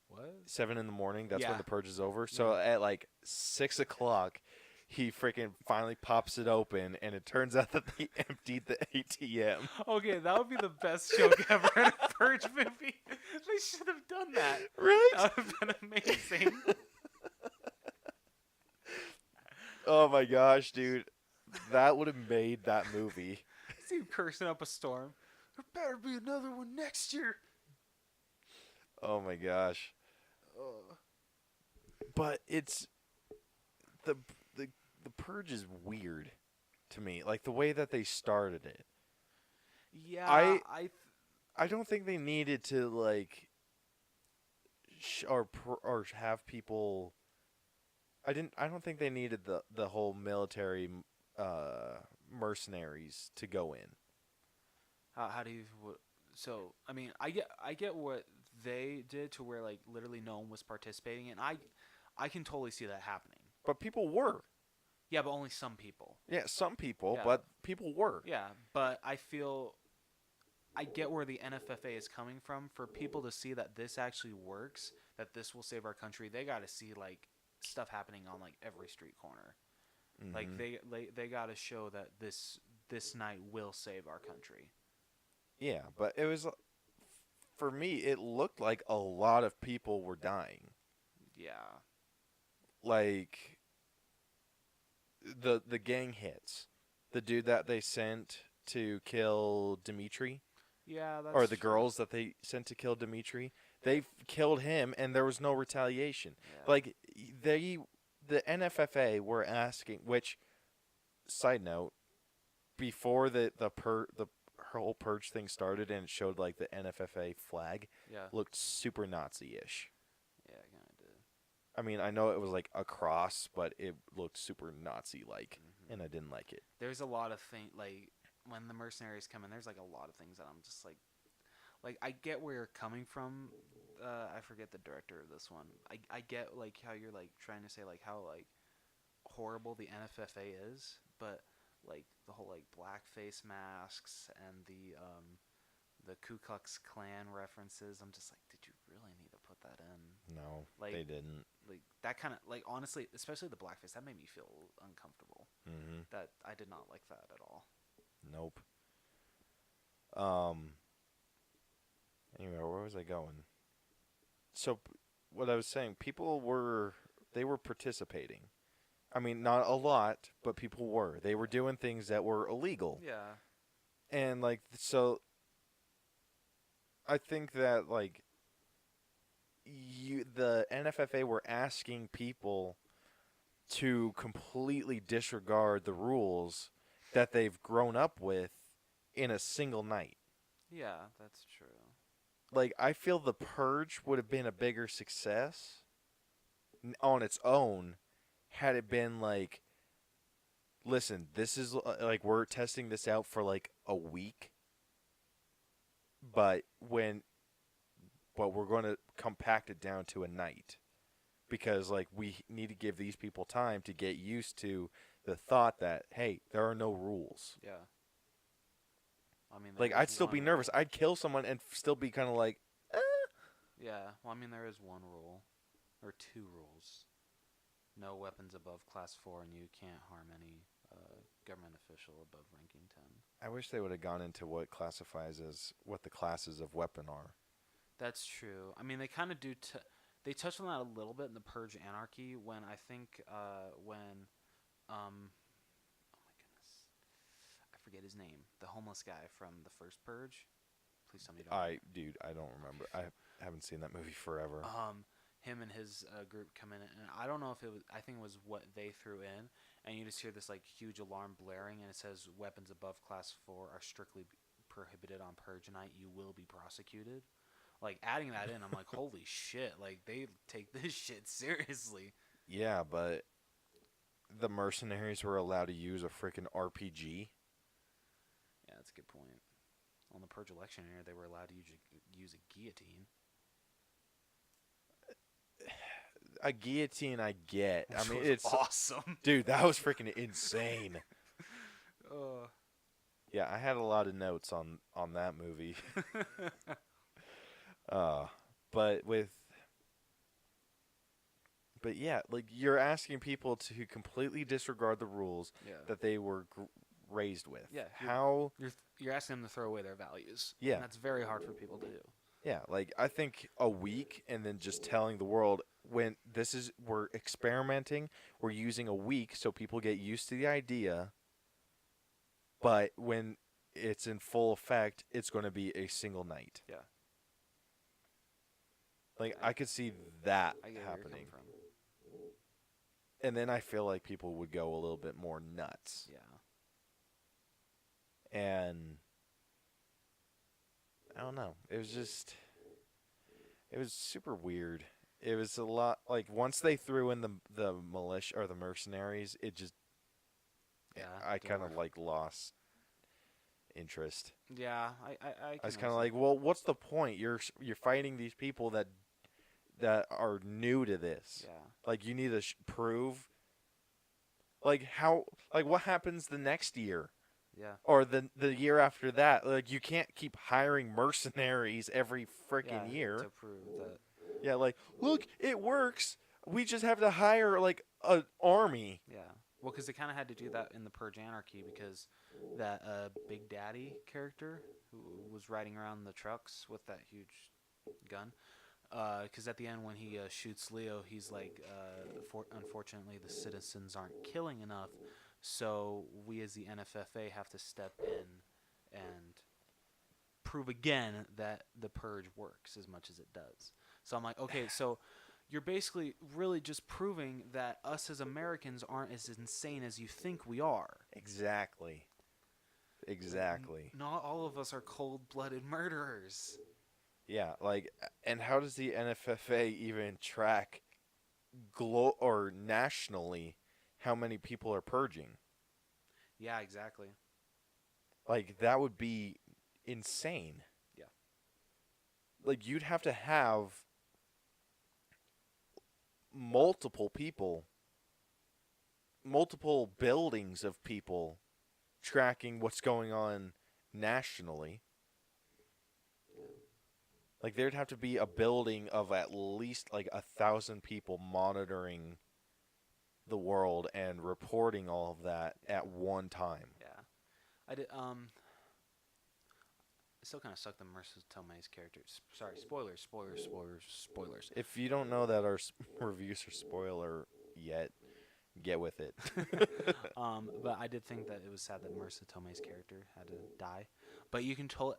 A: What?
B: 7 in the morning. That's when
A: Yeah.
B: the purge is over. So at like 6 o'clock, he freaking finally pops it open, and it turns out that they emptied the ATM.
A: Okay, that would be the best joke ever in a Purge movie. They should have done that.
B: Right?
A: That would have been amazing.
B: Oh my gosh, dude. That would have made that movie.
A: See him cursing up a storm. There better be another one next year.
B: Oh my gosh. But it's the purge is weird to me. Like the way that they started it.
A: Yeah,
B: I don't think they needed to like or have people. I don't think they needed the whole military mercenaries to go in.
A: how do you? So I mean, I get what they did to where like literally no one was participating, and I can totally see that happening.
B: But people were.
A: Yeah, but only some people.
B: Yeah, some people,
A: Yeah.
B: but people were.
A: Yeah, but I get where the NFFA is coming from. For people to see that this actually works, that this will save our country, they got to see like stuff happening on like every street corner. Like they got to show that this night will save our country.
B: Yeah, but it was for me. It looked like a lot of people were dying.
A: Yeah.
B: Like the gang hits, the dude that they sent to kill Dimitri,
A: Yeah, that's
B: or the
A: true.
B: girls that they sent to kill Dimitri. They killed him, and there was no retaliation.
A: Yeah.
B: Like the NFFA were asking. Which, side note, before the whole purge thing started, and it showed like the NFFA flag
A: Yeah.
B: looked super Nazi-ish.
A: Yeah, I kind of did.
B: I mean, I know it was like a cross, but it looked super Nazi-like,
A: Mm-hmm.
B: and I didn't like it.
A: There's a lot of things like when the mercenaries come in. There's like a lot of things that I'm just like I get where you're coming from. I forget the director of this one. I get like how you're like trying to say like how like horrible the NFFA is, but like the whole like blackface masks and the Ku Klux Klan references. I'm just like, did you really need to put that in?
B: No,
A: Like-
B: they didn't.
A: Like that kind of like honestly, especially the blackface, that made me feel uncomfortable.
B: Mm-hmm.
A: That I did not like that at all.
B: Nope. Anyway, where was I going? So, what I was saying, they were participating. I mean, not a lot, but people were. They were doing things that were illegal.
A: Yeah.
B: And like so I think that like the NFFA were asking people to completely disregard the rules that they've grown up with in a single night.
A: Yeah, that's true.
B: Like I feel the purge would have been a bigger success on its own had it been like, listen, this is like we're testing this out for like a week, but we're going to compact it down to a night because like we need to give these people time to get used to the thought that hey, there are no rules.
A: Yeah. I mean,
B: Like
A: there
B: I'd
A: is
B: still be
A: one
B: nervous.
A: rule.
B: I'd kill someone and still be kind of like,
A: Yeah. Well, I mean, there is one rule, or two rules. No weapons above class 4, and you can't harm any government official above ranking 10.
B: I wish they would have gone into what classifies as what the classes of weapon are.
A: That's true. I mean, they kind of do. They touched on that a little bit in the Purge Anarchy when I think when oh my goodness, I forget his name. The homeless guy from the first Purge. Please tell me you don't.
B: I don't remember. I haven't seen that movie forever.
A: Him and his group come in, and I don't know if it was. I think it was what they threw in, and you just hear this like huge alarm blaring, and it says weapons above class 4 are strictly prohibited on Purge night. You will be prosecuted. Like adding that in, I'm like, holy shit! Like they take this shit seriously.
B: Yeah, but the mercenaries were allowed to use a freaking RPG.
A: Yeah, that's a good point. on the Purge election year, they were allowed to use a guillotine.
B: A guillotine, I get. I
A: Which
B: mean,
A: was
B: it's
A: awesome.
B: dude, that was freaking insane.
A: Uh,
B: Yeah, I had a lot of notes on that movie. Uh, but with, but yeah, like you're asking people to completely disregard the rules
A: yeah.
B: that they were raised with.
A: Yeah,
B: How?
A: You're asking them to throw away their values.
B: Yeah.
A: And that's very hard for people to do.
B: Yeah, like I think a week and then just telling the world when this is we're experimenting, we're using a week so people get used to the idea. But when it's in full effect, it's going to be a single night.
A: Yeah.
B: Like I could see that
A: I get where you're coming
B: happening.
A: from.
B: And then I feel like people would go a little bit more nuts.
A: Yeah.
B: And I don't know. It was super weird. It was a lot like once they threw in the militia or the mercenaries, it just
A: Yeah.
B: I
A: didn't
B: kind of
A: work.
B: like lost interest.
A: Yeah, I
B: I was
A: can
B: kind of
A: understand.
B: like, well, what's the point? You're fighting these people that are new to this.
A: Yeah.
B: Like you need to prove. Like how? Like what happens the next year?
A: Yeah.
B: Or the year after that? Like you can't keep hiring mercenaries every freaking
A: Yeah,
B: year.
A: to prove that.
B: Yeah, like look, it works. We just have to hire like an army.
A: Yeah. Well, because they kind of had to do that in the Purge Anarchy because that Big Daddy character who was riding around the trucks with that huge gun. Because at the end when he shoots Leo, he's like, unfortunately the citizens aren't killing enough, so we as the NFFA have to step in and prove again that the Purge works as much as it does. So I'm like, okay, so you're basically really just proving that us as Americans aren't as insane as you think we are.
B: Exactly.
A: Not all of us are cold-blooded murderers.
B: Yeah, like, and how does the NFFA even track or nationally how many people are purging?
A: Yeah, exactly.
B: Like, that would be insane.
A: Yeah.
B: Like, you'd have to have multiple people, multiple buildings of people tracking what's going on nationally. Like there'd have to be a building of at least like 1,000 people monitoring the world and reporting all of that at one time.
A: Yeah. I did. It still kind of sucked that Marissa Tomei's character. Sorry, spoilers.
B: If you don't know that our reviews are spoiler yet, get with it.
A: But I did think that it was sad that Marissa Tomei's character had to die. But you can totally.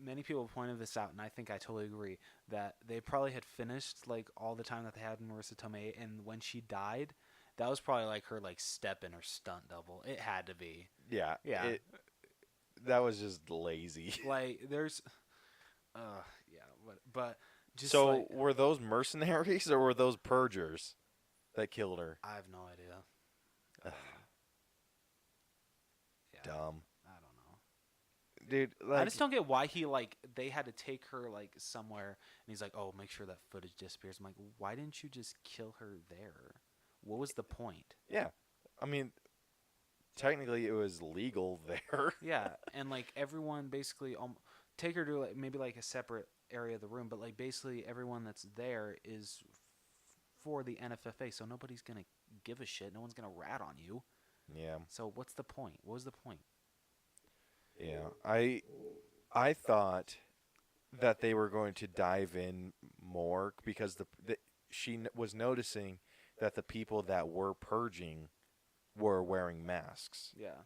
A: Many people pointed this out, and I think I totally agree that they probably had finished like all the time that they had in Marissa Tomei, and when she died, that was probably like her like step in or stunt double. It had to be.
B: Yeah.
A: Yeah.
B: That was just lazy.
A: Like there's, yeah, but just
B: So
A: like,
B: were those mercenaries or were those purgers that killed her?
A: I have no idea. Yeah,
B: Dumb.
A: I don't know.
B: Dude, like,
A: I just don't get why they had to take her like somewhere, and he's like, oh, make sure that footage disappears. I'm like, why didn't you just kill her there? What was the point?
B: yeah. I mean, technically it was legal there.
A: Yeah, and like everyone basically take her to like, maybe like a separate area of the room, but like basically everyone that's there is for the NFFA, so nobody's gonna give a shit. No one's gonna rat on you.
B: Yeah.
A: So what's the point? What was the point?
B: Yeah. I thought that they were going to dive in more because she was noticing that the people that were purging were wearing masks
A: Yeah.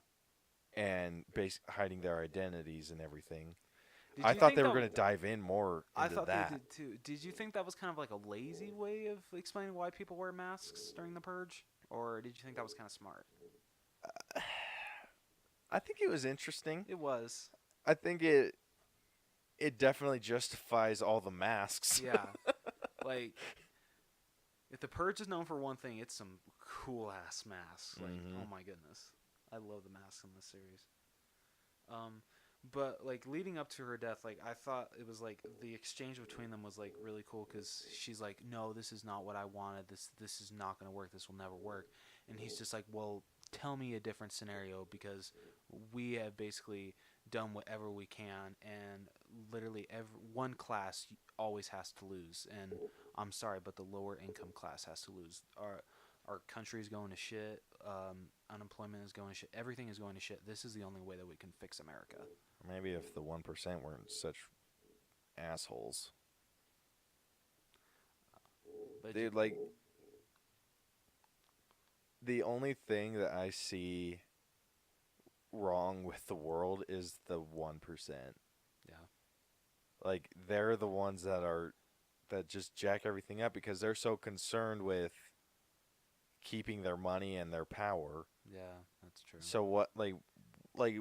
B: and hiding their identities and everything.
A: Did
B: I
A: you
B: thought
A: think
B: they were
A: that-
B: going to dive in more
A: I
B: into
A: thought
B: that.
A: they did too. Did you think that was kind of like a lazy way of explaining why people wear masks during the purge, or did you think that was kind of smart?
B: I think it was interesting.
A: It was.
B: I think it definitely justifies all the masks.
A: Yeah. Like, if the purge is known for one thing, it's some cool ass masks. Like,
B: Mhm.
A: oh my goodness, I love the masks in this series. But like leading up to her death, like I thought it was like the exchange between them was like really cool because she's like, "No, this is not what I wanted. This is not going to work. This will never work." And he's just like, "Well, tell me a different scenario because we have basically done whatever we can, and literally one class always has to lose. And I'm sorry, but the lower income class has to lose. Our country is going to shit. Unemployment is going to shit. Everything is going to shit. This is the only way that we can fix America."
B: Maybe if the 1% weren't such assholes.
A: But
B: Dude, like, the only thing that I see wrong with the world is the 1%.
A: yeah,
B: Like, they're the ones that just jack everything up because they're so concerned with keeping their money and their power.
A: yeah, that's true.
B: So what, like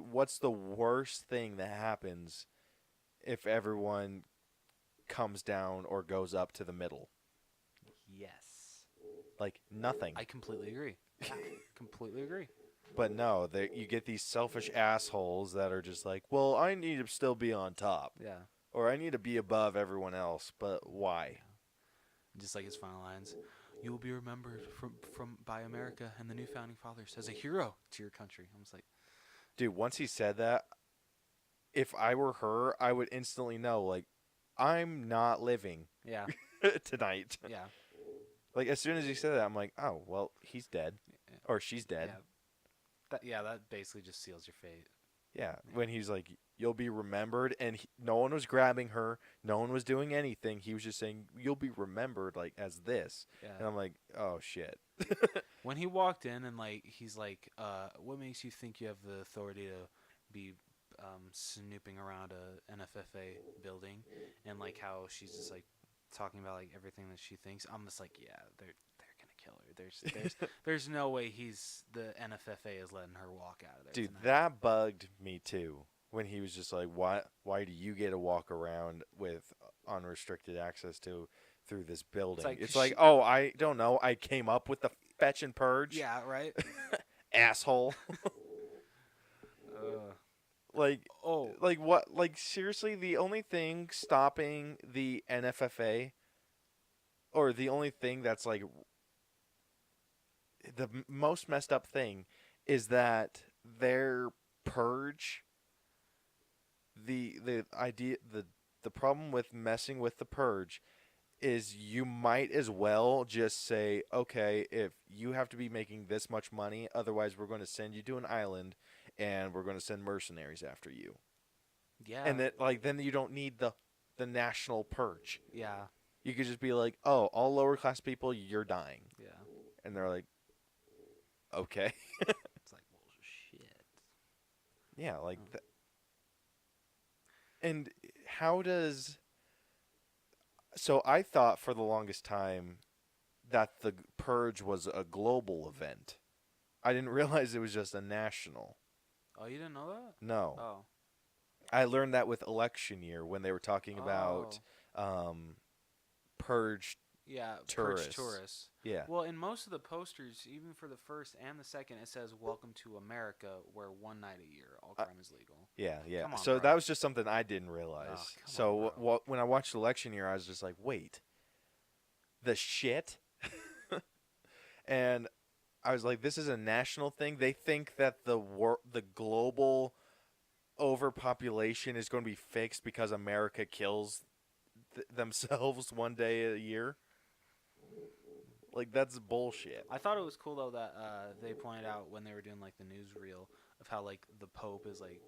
B: what's the worst thing that happens if everyone comes down or goes up to the middle?
A: Yes,
B: Like nothing.
A: I completely agree. Yeah, completely agree.
B: But no, you get these selfish assholes that are just like, well, I need to still be on top,
A: Yeah,
B: or I need to be above everyone else. But why?
A: just like his final lines. You will be remembered from by America and the new founding fathers as a hero to your country. I was like,
B: Dude, once he said that, if I were her, I would instantly know, like, I'm not living
A: yeah,
B: tonight.
A: yeah,
B: Like, as soon as he said that, I'm like, oh, well, he's dead. Or she's dead.
A: yeah. That basically just seals your fate.
B: Yeah. When he's like, you'll be remembered, and no one was grabbing her, no one was doing anything. He was just saying, you'll be remembered, like, as this.
A: Yeah.
B: And I'm like, oh, shit.
A: When he walked in and like he's like, "What makes you think you have the authority to be snooping around a NFFA building?" And like how she's just like talking about like everything that she thinks. I'm just like, yeah, they're gonna kill her. There's no way the NFFA is letting her walk out of there.
B: Dude,
A: tonight.
B: that bugged me, too. When he was just like, why do you get to walk around with unrestricted access through this building? It's like, oh, I don't know. I came up with the fetch and purge.
A: Yeah, right.
B: Asshole. Like,
A: Oh,
B: like what? Like, seriously, the only thing stopping the NFFA, or the only thing that's like the most messed up thing, is that their purge. The idea the problem with messing with the purge is you might as well just say, okay, if you have to be making this much money, otherwise we're going to send you to an island and we're going to send mercenaries after you.
A: yeah.
B: And that, like, then you don't need the national purge.
A: Yeah,
B: You could just be like, oh, all lower class people, you're dying.
A: yeah.
B: And they're like, okay.
A: It's like bullshit.
B: Yeah, like and how does so I thought for the longest time that the purge was a global event. I didn't realize it was just a national.
A: Oh, you didn't know that?
B: No.
A: Oh.
B: I learned that with election year when they were talking about purge.
A: Yeah,
B: Tourists.
A: Purge tourists.
B: Yeah.
A: Well, in most of the posters, even for the first and the second, it says "Welcome to America," where one night a year all crime is legal.
B: Yeah, yeah.
A: Come on,
B: So
A: bro.
B: that was just something I didn't realize.
A: Oh, come
B: So
A: on, bro.
B: when I watched election year, I was just like, wait, the shit? And I was like, this is a national thing. They think that the global overpopulation is going to be fixed because America kills themselves one day a year. Like, that's bullshit.
A: I thought it was cool though that they pointed out when they were doing like the newsreel of how like the Pope is like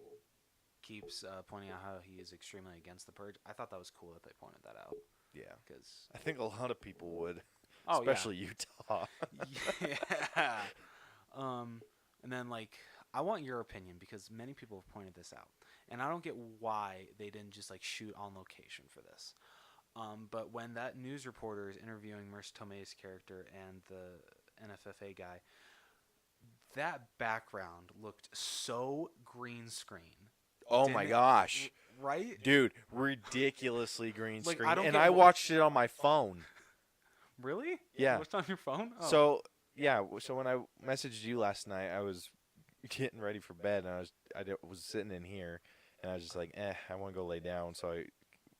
A: keeps pointing out how he is extremely against the purge. I thought that was cool that they pointed that out
B: Yeah.
A: because
B: I think a lot of people would,
A: oh
B: especially Utah.
A: yeah. And then like I want your opinion because many people have pointed this out, and I don't get why they didn't just like shoot on location for this. But when that news reporter is interviewing Marissa Tomei's character and the NFFA guy, that background looked so green screen.
B: Oh my gosh.
A: Right?
B: Dude, ridiculously green
A: Like,
B: screen.
A: I don't
B: And
A: get
B: I
A: why-
B: watched it on my phone.
A: Really?
B: Yeah.
A: What's on your phone? Oh.
B: So, yeah, so when I messaged you last night, I was getting ready for bed and I was sitting in here and I was just like, I want to go lay down, so I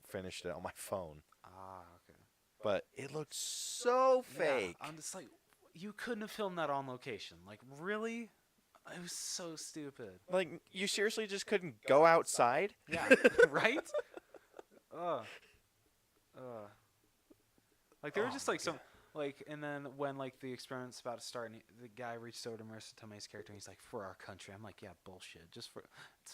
B: finished it on my phone.
A: Ah, okay.
B: But it looked so fake.
A: Yeah, I'm just like, you couldn't have filmed that on location. Like, really? It was so stupid.
B: Like, you seriously just couldn't go outside?
A: Yeah, right? Ugh. Ugh. Like, there were
B: Oh
A: just,
B: my
A: like, some... Like, and then when, like, the experiment's about to start, and the guy reached over to Marissa Tomei's character, and he's like, for our country. I'm like, yeah, bullshit. It's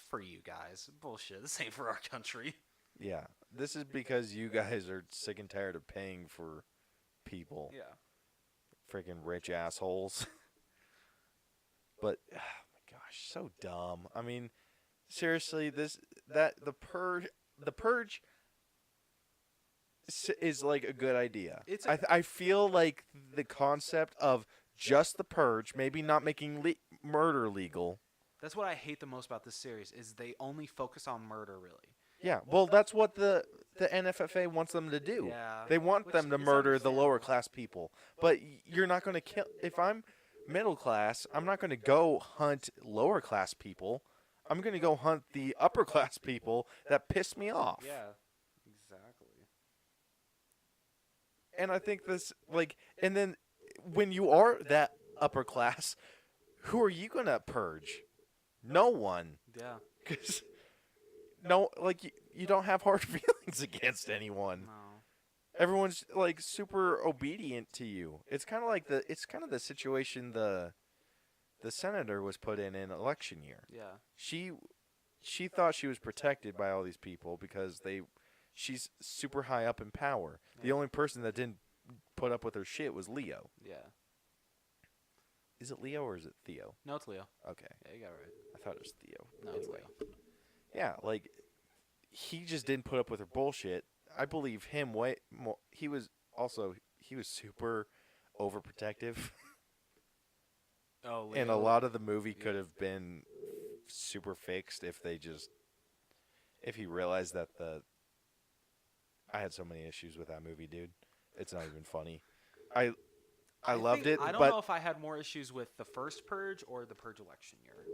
A: for you guys. Bullshit. This ain't for our country.
B: Yeah. This is because you guys are sick and tired of paying for people.
A: Yeah.
B: Freaking rich assholes. But, oh my gosh, so dumb. I mean, seriously, the Purge is like a good idea. I feel like the concept of just the Purge, maybe not making murder legal.
A: That's what I hate the most about this series, is they only focus on murder, really.
B: Yeah, well, that's what the NFFA wants them to do.
A: Yeah.
B: They want
A: Which
B: them to
A: is
B: murder the lower
A: understandable.
B: class people. But you're not going to kill. If I'm middle class, I'm not going to go hunt lower class people. I'm going to go hunt the upper class people that piss me off.
A: Yeah, exactly.
B: And I think this, like, and then when you are that upper class, who are you going to purge? No one.
A: Yeah.
B: Because, no, like, you don't have hard feelings against anyone.
A: No.
B: Everyone's, like, super obedient to you. It's kind of the situation the senator was put in election year.
A: Yeah.
B: She thought she was protected by all these people because she's super high up in power. The only person that didn't put up with her shit was Leo.
A: Yeah.
B: Is it Leo or is it Theo?
A: No, it's Leo.
B: Okay.
A: Yeah, you got it right.
B: I thought it was Theo.
A: No,
B: Anyway.
A: it's Leo.
B: Yeah, like, he just didn't put up with her bullshit. I believe him way more. He was super overprotective.
A: Oh, Leo.
B: And a lot of the movie could have been super fixed if he realized that I had so many issues with that movie, dude. It's not even funny. I loved it,
A: I don't
B: but
A: know if I had more issues with the first Purge or the Purge election year.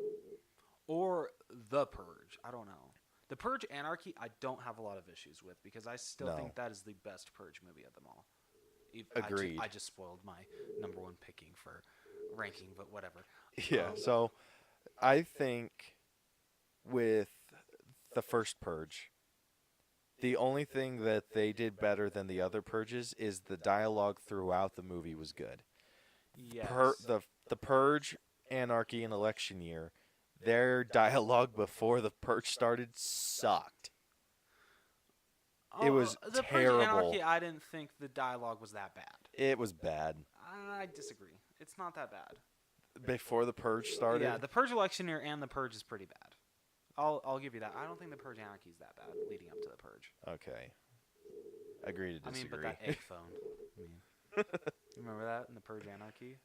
A: Or the Purge. I don't know. The Purge Anarchy, I don't have a lot of issues with because I still
B: No.
A: think that is the best Purge movie of them all.
B: Agreed.
A: I just spoiled my number one picking for ranking, but whatever.
B: yeah. So I think with the first Purge, the only thing that they did better than the other Purges is the dialogue throughout the movie was good.
A: Yes.
B: The Purge, Anarchy, and Election Year, their dialogue before the Purge started sucked. It was
A: the
B: terrible.
A: Purge Anarchy, I didn't think the dialogue was that bad.
B: It was bad.
A: I disagree. It's not that bad.
B: Before the Purge started?
A: Yeah, the Purge election year and the Purge is pretty bad. I'll give you that. I don't think the Purge Anarchy is that bad leading up to the Purge.
B: Okay. Agree to
A: I mean,
B: disagree.
A: but that egg phone. You remember that in the Purge Anarchy?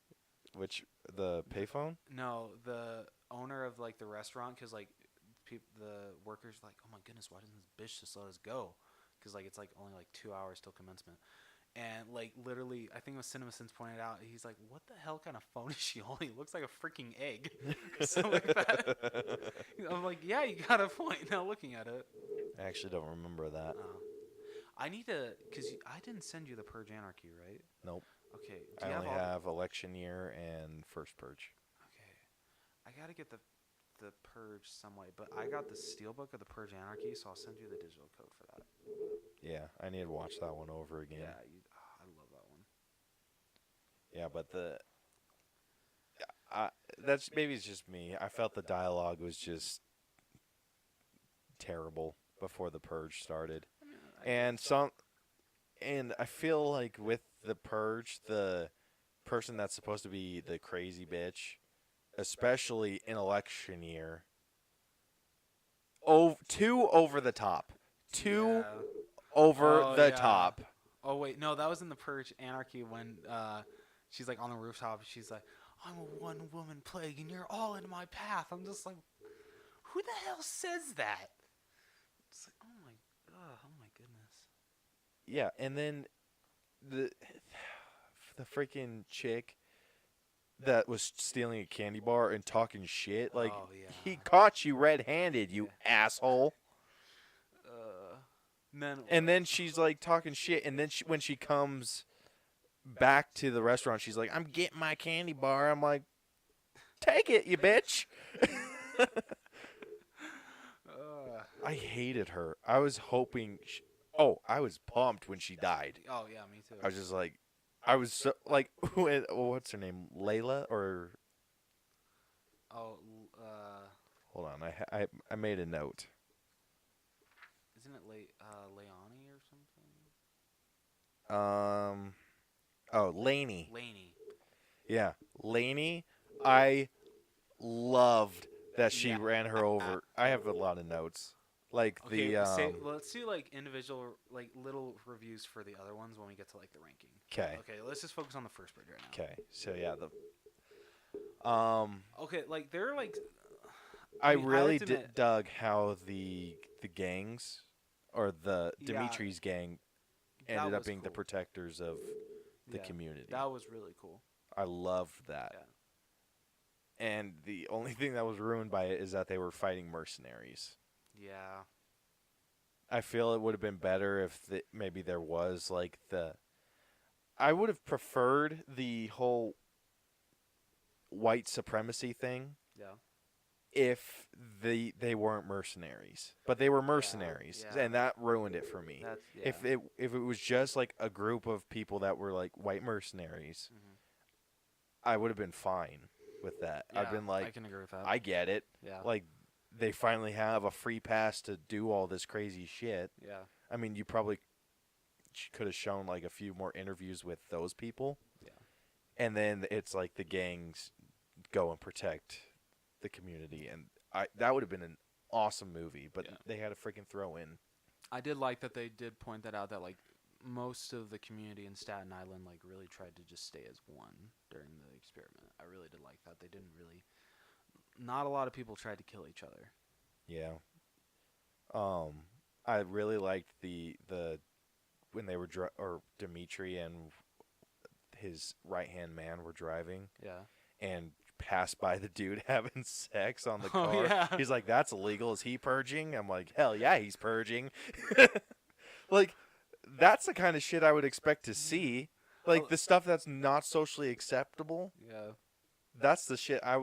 B: Which, the payphone?
A: No, the owner of like the restaurant, because like the workers like, oh my goodness, why doesn't this bitch just let us go? Because like it's like only like 2 hours till commencement. And, like, literally, I think it was CinemaSins pointed out, he's like, what the hell kind of phone is she holding? It looks like a freaking egg. Or something like that. I'm like, yeah, you got a point now looking at it.
B: I actually don't remember that.
A: I need to, because I didn't send you the Purge Anarchy, right?
B: Nope.
A: Okay.
B: I only have Election Year and First Purge.
A: Okay. I got to get the Purge some way, but I got the steelbook of the Purge Anarchy, so I'll send you the digital code for that.
B: Yeah, I need to watch that one over again.
A: Yeah, I love that one.
B: Yeah, but that's maybe it's just me. I felt the dialogue was just terrible before the Purge started, and I feel like with the Purge, the person that's supposed to be the crazy bitch, especially in election year, too over the top, top.
A: Oh wait, no, that was in the Purge Anarchy when she's like on the rooftop. She's like, "I'm a one-woman plague, and you're all in my path." I'm just like, who the hell says that? It's like, oh my goodness.
B: Yeah, and then the freaking chick that was stealing a candy bar and talking shit. Like,
A: Oh yeah.
B: he caught you red-handed, you asshole.
A: Then
B: And then she's like talking shit, and then when she comes back to the restaurant, she's like, "I'm getting my candy bar." I'm like, "Take it, you bitch." I hated her. I was hoping. I was pumped when she died.
A: oh yeah, me too.
B: I was just like, I was so like, what's her name, Layla or?
A: oh,
B: Hold on, I made a note.
A: isn't it Leonie or something?
B: Lainey.
A: Laney.
B: Yeah, Lainey. I loved that she
A: Yeah.
B: ran her over. I have a lot of notes. Like
A: Okay, let's do like individual, like little reviews for the other ones when we get to like the ranking.
B: Okay.
A: Okay, let's just focus on the first bridge right now.
B: Okay. So yeah,
A: Okay, like they're like.
B: I
A: mean,
B: really
A: have to admit-
B: dug how the gangs or the
A: Yeah,
B: Dimitri's gang
A: that
B: ended up
A: was
B: being the
A: cool.
B: protectors of the
A: Yeah,
B: community.
A: That was really cool.
B: I loved that.
A: Yeah.
B: And the only thing that was ruined by it is that they were fighting mercenaries.
A: Yeah.
B: I feel it would have been better if maybe there was like I would have preferred the whole white supremacy thing
A: Yeah.
B: if they weren't mercenaries, but they were mercenaries,
A: yeah.
B: and that ruined it for me.
A: That's yeah.
B: If it was just like a group of people that were like white mercenaries,
A: Mhm.
B: I would have been fine with that. I've
A: Yeah,
B: been like,
A: I can agree with that.
B: I get it.
A: Yeah.
B: Like, they finally have a free pass to do all this crazy shit.
A: Yeah.
B: I mean, you probably could have shown like a few more interviews with those people.
A: Yeah.
B: And then it's like the gangs go and protect the community, and that would have been an awesome movie, but
A: Yeah.
B: they had to freaking throw in.
A: I did like that they did point that out, that like most of the community in Staten Island like really tried to just stay as one during the experiment. I really did like that. They didn't really. Not a lot of people tried to kill each other.
B: Yeah. I really liked the when they were or Dimitri and his right-hand man were driving
A: Yeah.
B: and passed by the dude having sex on the
A: Oh,
B: car.
A: yeah.
B: He's like, "That's illegal. Is he purging?" I'm like, "Hell yeah, he's purging." Like, that's the kind of shit I would expect to see. Like,
A: Well-
B: the stuff that's not socially acceptable.
A: Yeah.
B: That's the shit I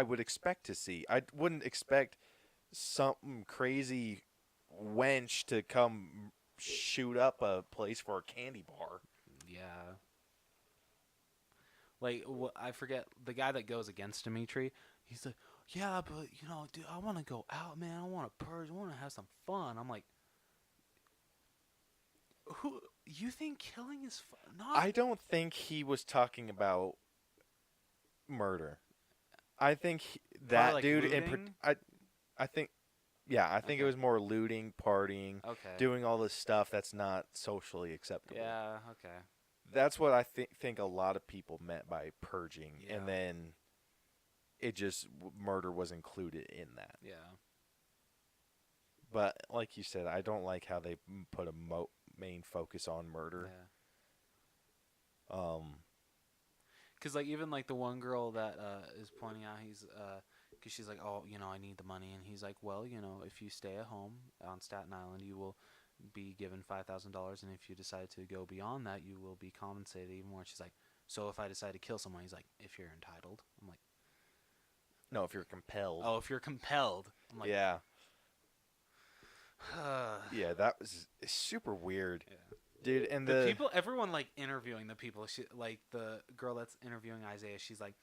B: would expect to see. I wouldn't expect something crazy wench to come shoot up a place for a candy bar.
A: Yeah. Like I forget the guy that goes against Dimitri. He's like, yeah, but dude, I want to go out, man. I want to purge. I want to have some fun. I'm like, who you think killing is fun? Not.
B: I don't think he was talking about murder. I think that
A: like
B: dude
A: looting?
B: I think I think it
A: Okay.
B: was more looting, partying,
A: Okay.
B: doing all this stuff that's not socially acceptable.
A: Yeah. Okay.
B: That's what I think a lot of people meant by purging,
A: Yeah.
B: and then it just murder was included in that.
A: Yeah.
B: But like you said, I don't like how they put a main focus on murder.
A: Yeah. Cause like even like the one girl that is pointing out, cause she's like, oh, I need the money, and he's like, well, if you stay at home on Staten Island, you will be given $5,000, and if you decide to go beyond that, you will be compensated even more. She's like, so if I decide to kill someone, he's like, if you're entitled. I'm like,
B: No, if you're compelled.
A: oh, if you're compelled. I'm like,
B: yeah.
A: yeah.
B: Yeah, that was super weird.
A: Yeah.
B: Dude, and
A: The people, everyone like interviewing the people. She, like the girl that's interviewing Isaiah, she's like,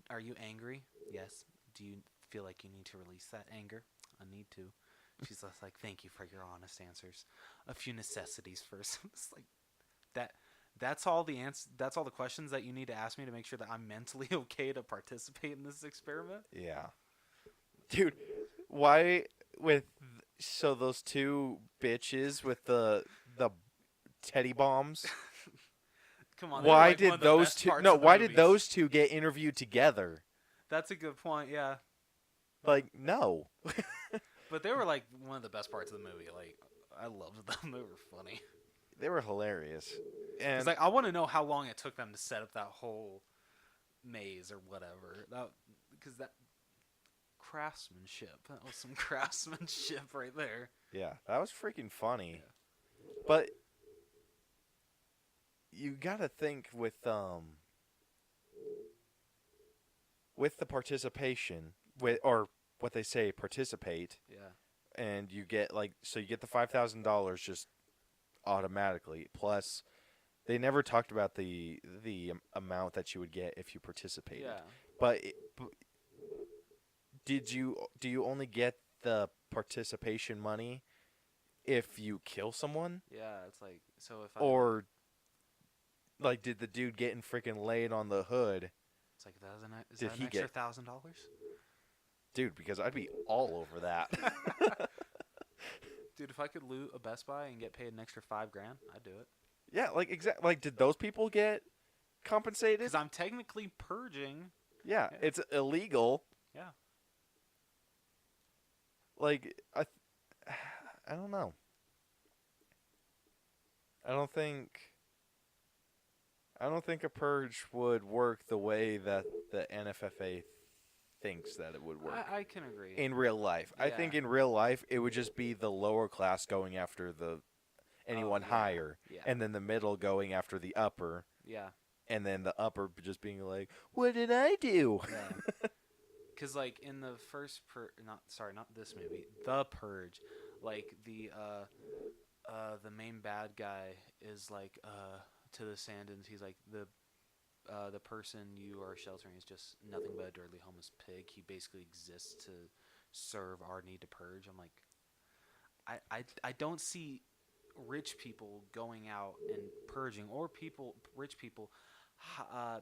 A: "Are you angry? Yes. Do you feel like you need to release that anger? I need to." She's just like, "Thank you for your honest answers. A few necessities first." It's like that. That's all the That's all the questions that you need to ask me to make sure that I'm mentally okay to participate in this experiment.
B: Yeah. Dude, why so those two bitches with the teddy bombs?
A: Come on. They're
B: Why
A: like one
B: did
A: of the
B: those
A: best
B: two
A: parts
B: No,
A: of the
B: why did
A: movies.
B: those two get interviewed together?
A: That's a good point. Yeah.
B: Like, no.
A: But they were like one of the best parts of the movie. Like I loved them. They were funny.
B: They were hilarious. And
A: It's like I want to know how long it took them to set up that whole maze or whatever. Because that craftsmanship. That was some craftsmanship right there.
B: Yeah, that was freaking funny.
A: Yeah.
B: But you gotta think with the participation, or what they say, participate,
A: Yeah.
B: and you get you get the $5,000 just automatically. Plus, they never talked about the amount that you would get if you participated.
A: Yeah.
B: But do you only get the participation money if you kill someone,
A: Yeah. It's like, so if I.
B: or like did the dude getting freaking laid on the hood?
A: It's like, is
B: Did
A: that
B: he
A: an extra
B: get-
A: $1,000?
B: Dude, because I'd be all over that.
A: Dude, if I could loot a Best Buy and get paid an extra $5,000, I'd do it.
B: Yeah, like did those people get compensated?
A: Because I'm technically purging.
B: Yeah,
A: Yeah.
B: it's illegal.
A: Yeah.
B: Like I don't know. I don't think a purge would work the way that the NFFA thinks that it would work
A: I can agree.
B: in real life. I think
A: Yeah.
B: in real life it would just be the lower class going after anyone
A: yeah.
B: higher,
A: Yeah.
B: and then the middle going after the upper,
A: Yeah.
B: and then the upper just being like, "What did I do?"
A: Yeah. Because, like, in the first not this movie, The Purge, like, the main bad guy is, like, to the Sandins, he's like, the person you are sheltering is just nothing but a dirty homeless pig. He basically exists to serve our need to purge. I'm like, I don't see rich people going out and purging, or rich people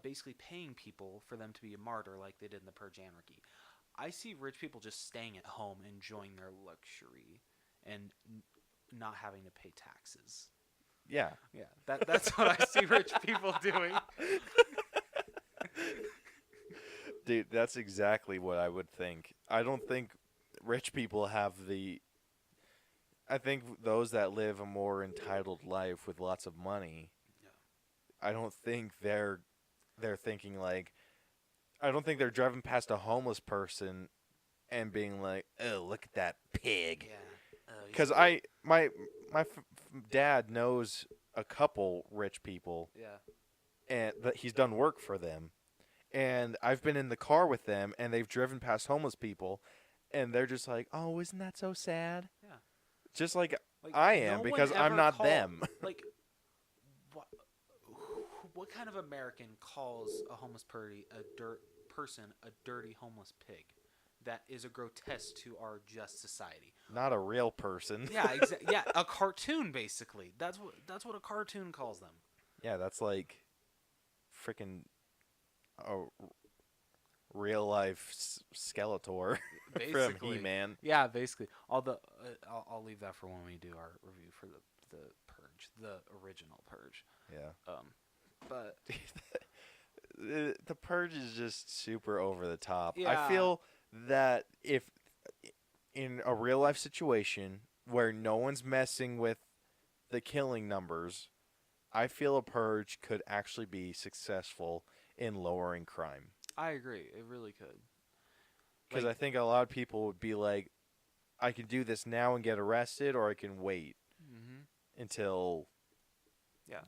A: basically paying people for them to be a martyr like they did in the Purge Anarchy. I see rich people just staying at home, enjoying their luxury, and not having to pay taxes.
B: Yeah.
A: Yeah, that's what I see rich people doing.
B: Dude, that's exactly what I would think. I don't think rich people have I think those that live a more entitled life with lots of money,
A: Yeah.
B: I don't think they're thinking like, I don't think they're driving past a homeless person and being like, "Oh, look at that pig."
A: Yeah.
B: Because my dad knows a couple rich people,
A: Yeah.
B: and that he's done work for them, and I've been in the car with them, and they've driven past homeless people, and they're just like, "Oh, isn't that so sad?"
A: Yeah.
B: Just like
A: Like,
B: I
A: no
B: am,
A: one
B: because I'm
A: ever
B: not
A: called-
B: them.
A: Like, what kind of American calls a homeless person a dirty homeless pig? That is a grotesque to our just society.
B: Not a real person.
A: Yeah, yeah, a cartoon basically. That's what a cartoon calls them.
B: Yeah, that's like freaking a real life Skeletor from
A: Basically.
B: He-Man.
A: Yeah, basically. I'll leave that for when we do our review for the Purge, the original Purge.
B: Yeah.
A: But
B: The Purge is just super over the top.
A: Yeah.
B: I feel that if in a real life situation where no one's messing with the killing numbers, I feel a Purge could actually be successful in lowering crime.
A: I agree, it really could.
B: Because
A: Like-
B: I think a lot of people would be like, I can do this now and get arrested, or I can wait until
A: Yeah.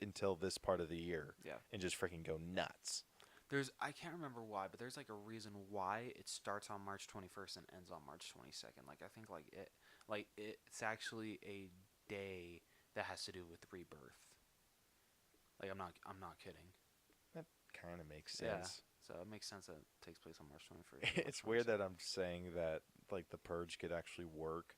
B: until this part of the year
A: Yeah.
B: and just freaking go nuts.
A: I can't remember why, but there's like a reason why it starts on March 21st and ends on March 22nd. Like, I think it's actually a day that has to do with rebirth. Like, I'm not kidding.
B: That kind of makes
A: Yeah.
B: sense.
A: So it makes sense that it takes place on March 21st.
B: It's weird that I'm saying that like the Purge could actually work,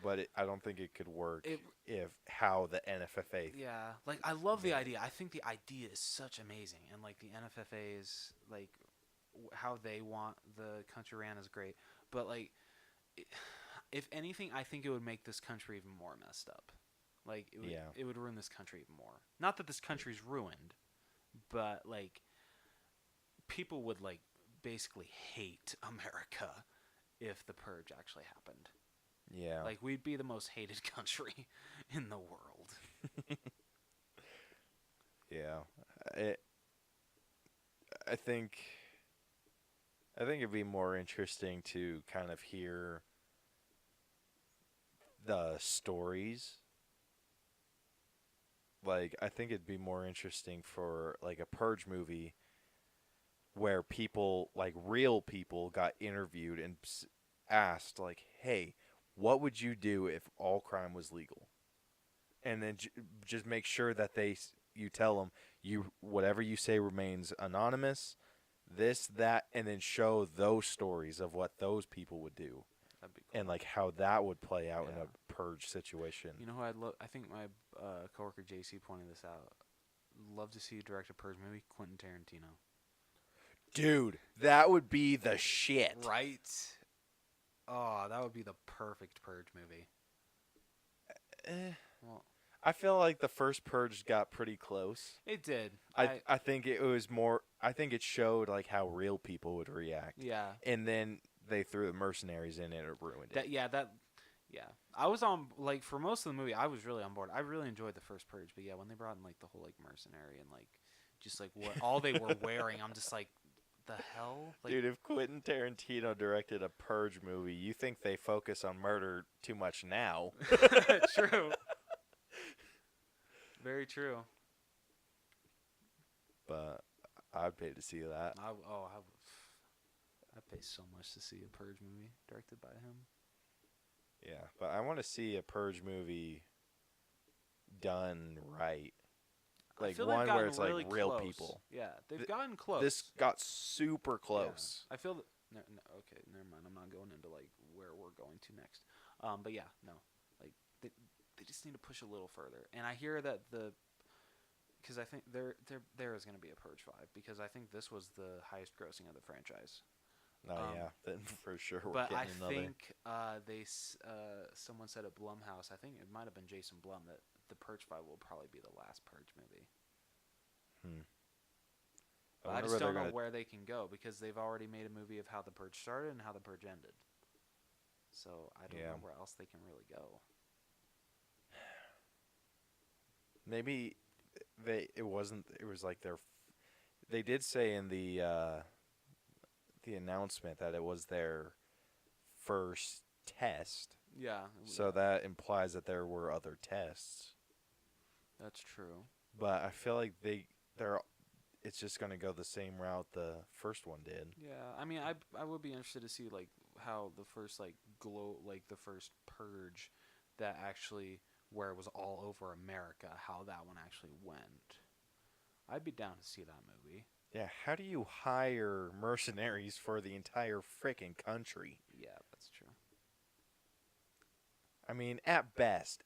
B: but I don't think it could work if how the NFFA.
A: Yeah, like, I love the idea. I think the idea is such amazing, and like the NFFA is like how they want the country ran is great. But like, if anything, I think it would make this country even more messed up. Like, it would ruin this country even more. Not that this country's ruined, but like, people would like basically hate America if the Purge actually happened.
B: Yeah.
A: Like, we'd be the most hated country in the world.
B: Yeah. I think it'd be more interesting to kind of hear the stories. Like, I think it'd be more interesting for like a Purge movie where people, like real people, got interviewed and asked, like, "Hey, what would you do if all crime was legal?" And then just make sure that you tell them whatever you say remains anonymous, this, that, and then show those stories of what those people would do
A: That'd be cool.
B: and like how that would play out in
A: Yeah.
B: a Purge situation.
A: You know who I'd love? I think my coworker JC pointed this out. Love to see direct a Purge movie. Quentin Tarantino.
B: Dude, that would be the shit.
A: Right. Oh, that would be the perfect Purge movie. Well,
B: I feel like the first Purge got pretty close.
A: it did.
B: I think it was more. I think it showed like how real people would react.
A: Yeah.
B: And then they threw the mercenaries in and it ruined it.
A: Yeah. I was on, like, for most of the movie, I was really on board. I really enjoyed the first Purge, but yeah, when they brought in, like, the whole, like, mercenary and, like, just, like, what all they were wearing, I'm just like, the hell? Like,
B: Dude, if Quentin Tarantino directed a Purge movie, you think they focus on murder too much now?
A: True. Very true.
B: But I'd pay to see that.
A: I'd pay so much to see a Purge movie directed by him.
B: Yeah, but I want to see a Purge movie done right.
A: I
B: Like
A: feel
B: one
A: they've
B: where it's
A: gotten
B: like
A: really
B: real
A: close.
B: people.
A: Yeah, they've
B: Th-
A: gotten close.
B: This got super
A: Yeah.
B: close.
A: I feel that. No, okay, never mind. I'm not going into like where we're going to next. But yeah, no, like they just need to push a little further. And I hear that because I think there is going to be a Purge 5 because I think this was the highest grossing of the franchise.
B: Oh yeah, then for sure we're
A: But I
B: getting another.
A: think someone said at Blumhouse, I think it might have been Jason Blum, that the Purge 5 will probably be the last Purge movie. But I
B: wonder
A: just
B: where they're
A: don't know
B: gonna-
A: where they can go because they've already made a movie of how the Purge started and how the Purge ended. So I don't
B: Yeah.
A: know where else they can really go.
B: Maybe it wasn't. It was like they did say in the announcement that it was their first test.
A: Yeah.
B: So that implies that there were other tests.
A: That's true.
B: But I feel like they're it's just going to go the same route the first one did.
A: Yeah, I mean, I would be interested to see like how the first the first Purge that actually where it was all over America, how that one actually went. I'd be down to see that movie.
B: Yeah, how do you hire mercenaries for the entire frickin' country?
A: Yeah, that's true.
B: I mean, at best,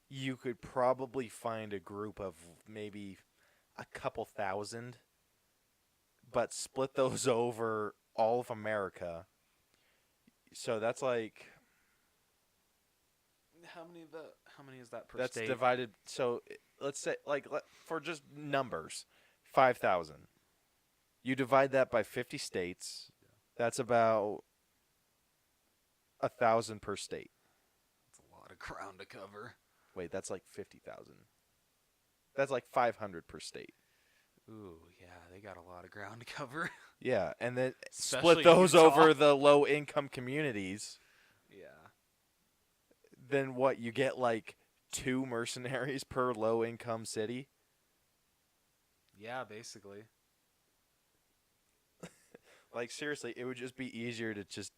B: you could probably find a group of maybe a couple thousand, but split those over all of America. So that's like
A: How many is that per
B: that's
A: state?
B: divided. So let's say for just numbers, 5,000. You divide that by 50 states. That's about 1,000 per state.
A: That's a lot of ground to cover.
B: Wait, that's like 50,000. That's like 500 per state.
A: Ooh, yeah, they got a lot of ground to cover.
B: Yeah, and then
A: Especially
B: split those
A: Utah.
B: over the low-income communities.
A: Yeah.
B: Then what? You get like 2 mercenaries per low-income city.
A: Yeah, basically.
B: Like seriously, it would just be easier to just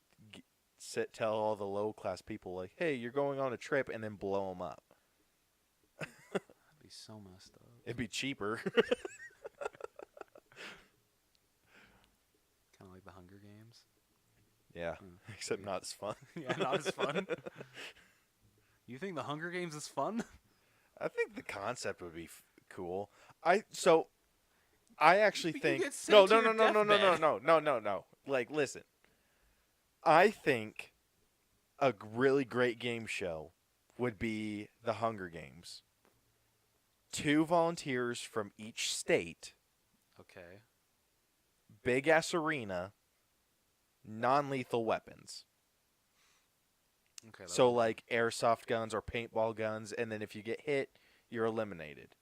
B: tell all the low-class people like, "Hey, you're going on a trip," and then blow them up.
A: That'd be so messed up.
B: It'd be cheaper.
A: Kind of like the Hunger Games.
B: Yeah, except not as fun.
A: Yeah, not as fun. You think the Hunger Games is fun?
B: I think the concept would be cool. I actually
A: But you
B: think
A: get
B: no,
A: sent
B: no,
A: to
B: no,
A: your
B: no, no, no, no,
A: deathbed.
B: no. Like, listen. I think a really great game show would be the Hunger Games. 2 volunteers from each state,
A: Okay.
B: big ass arena, non-lethal weapons.
A: Okay.
B: So like airsoft guns or paintball guns, and then if you get hit, you're eliminated.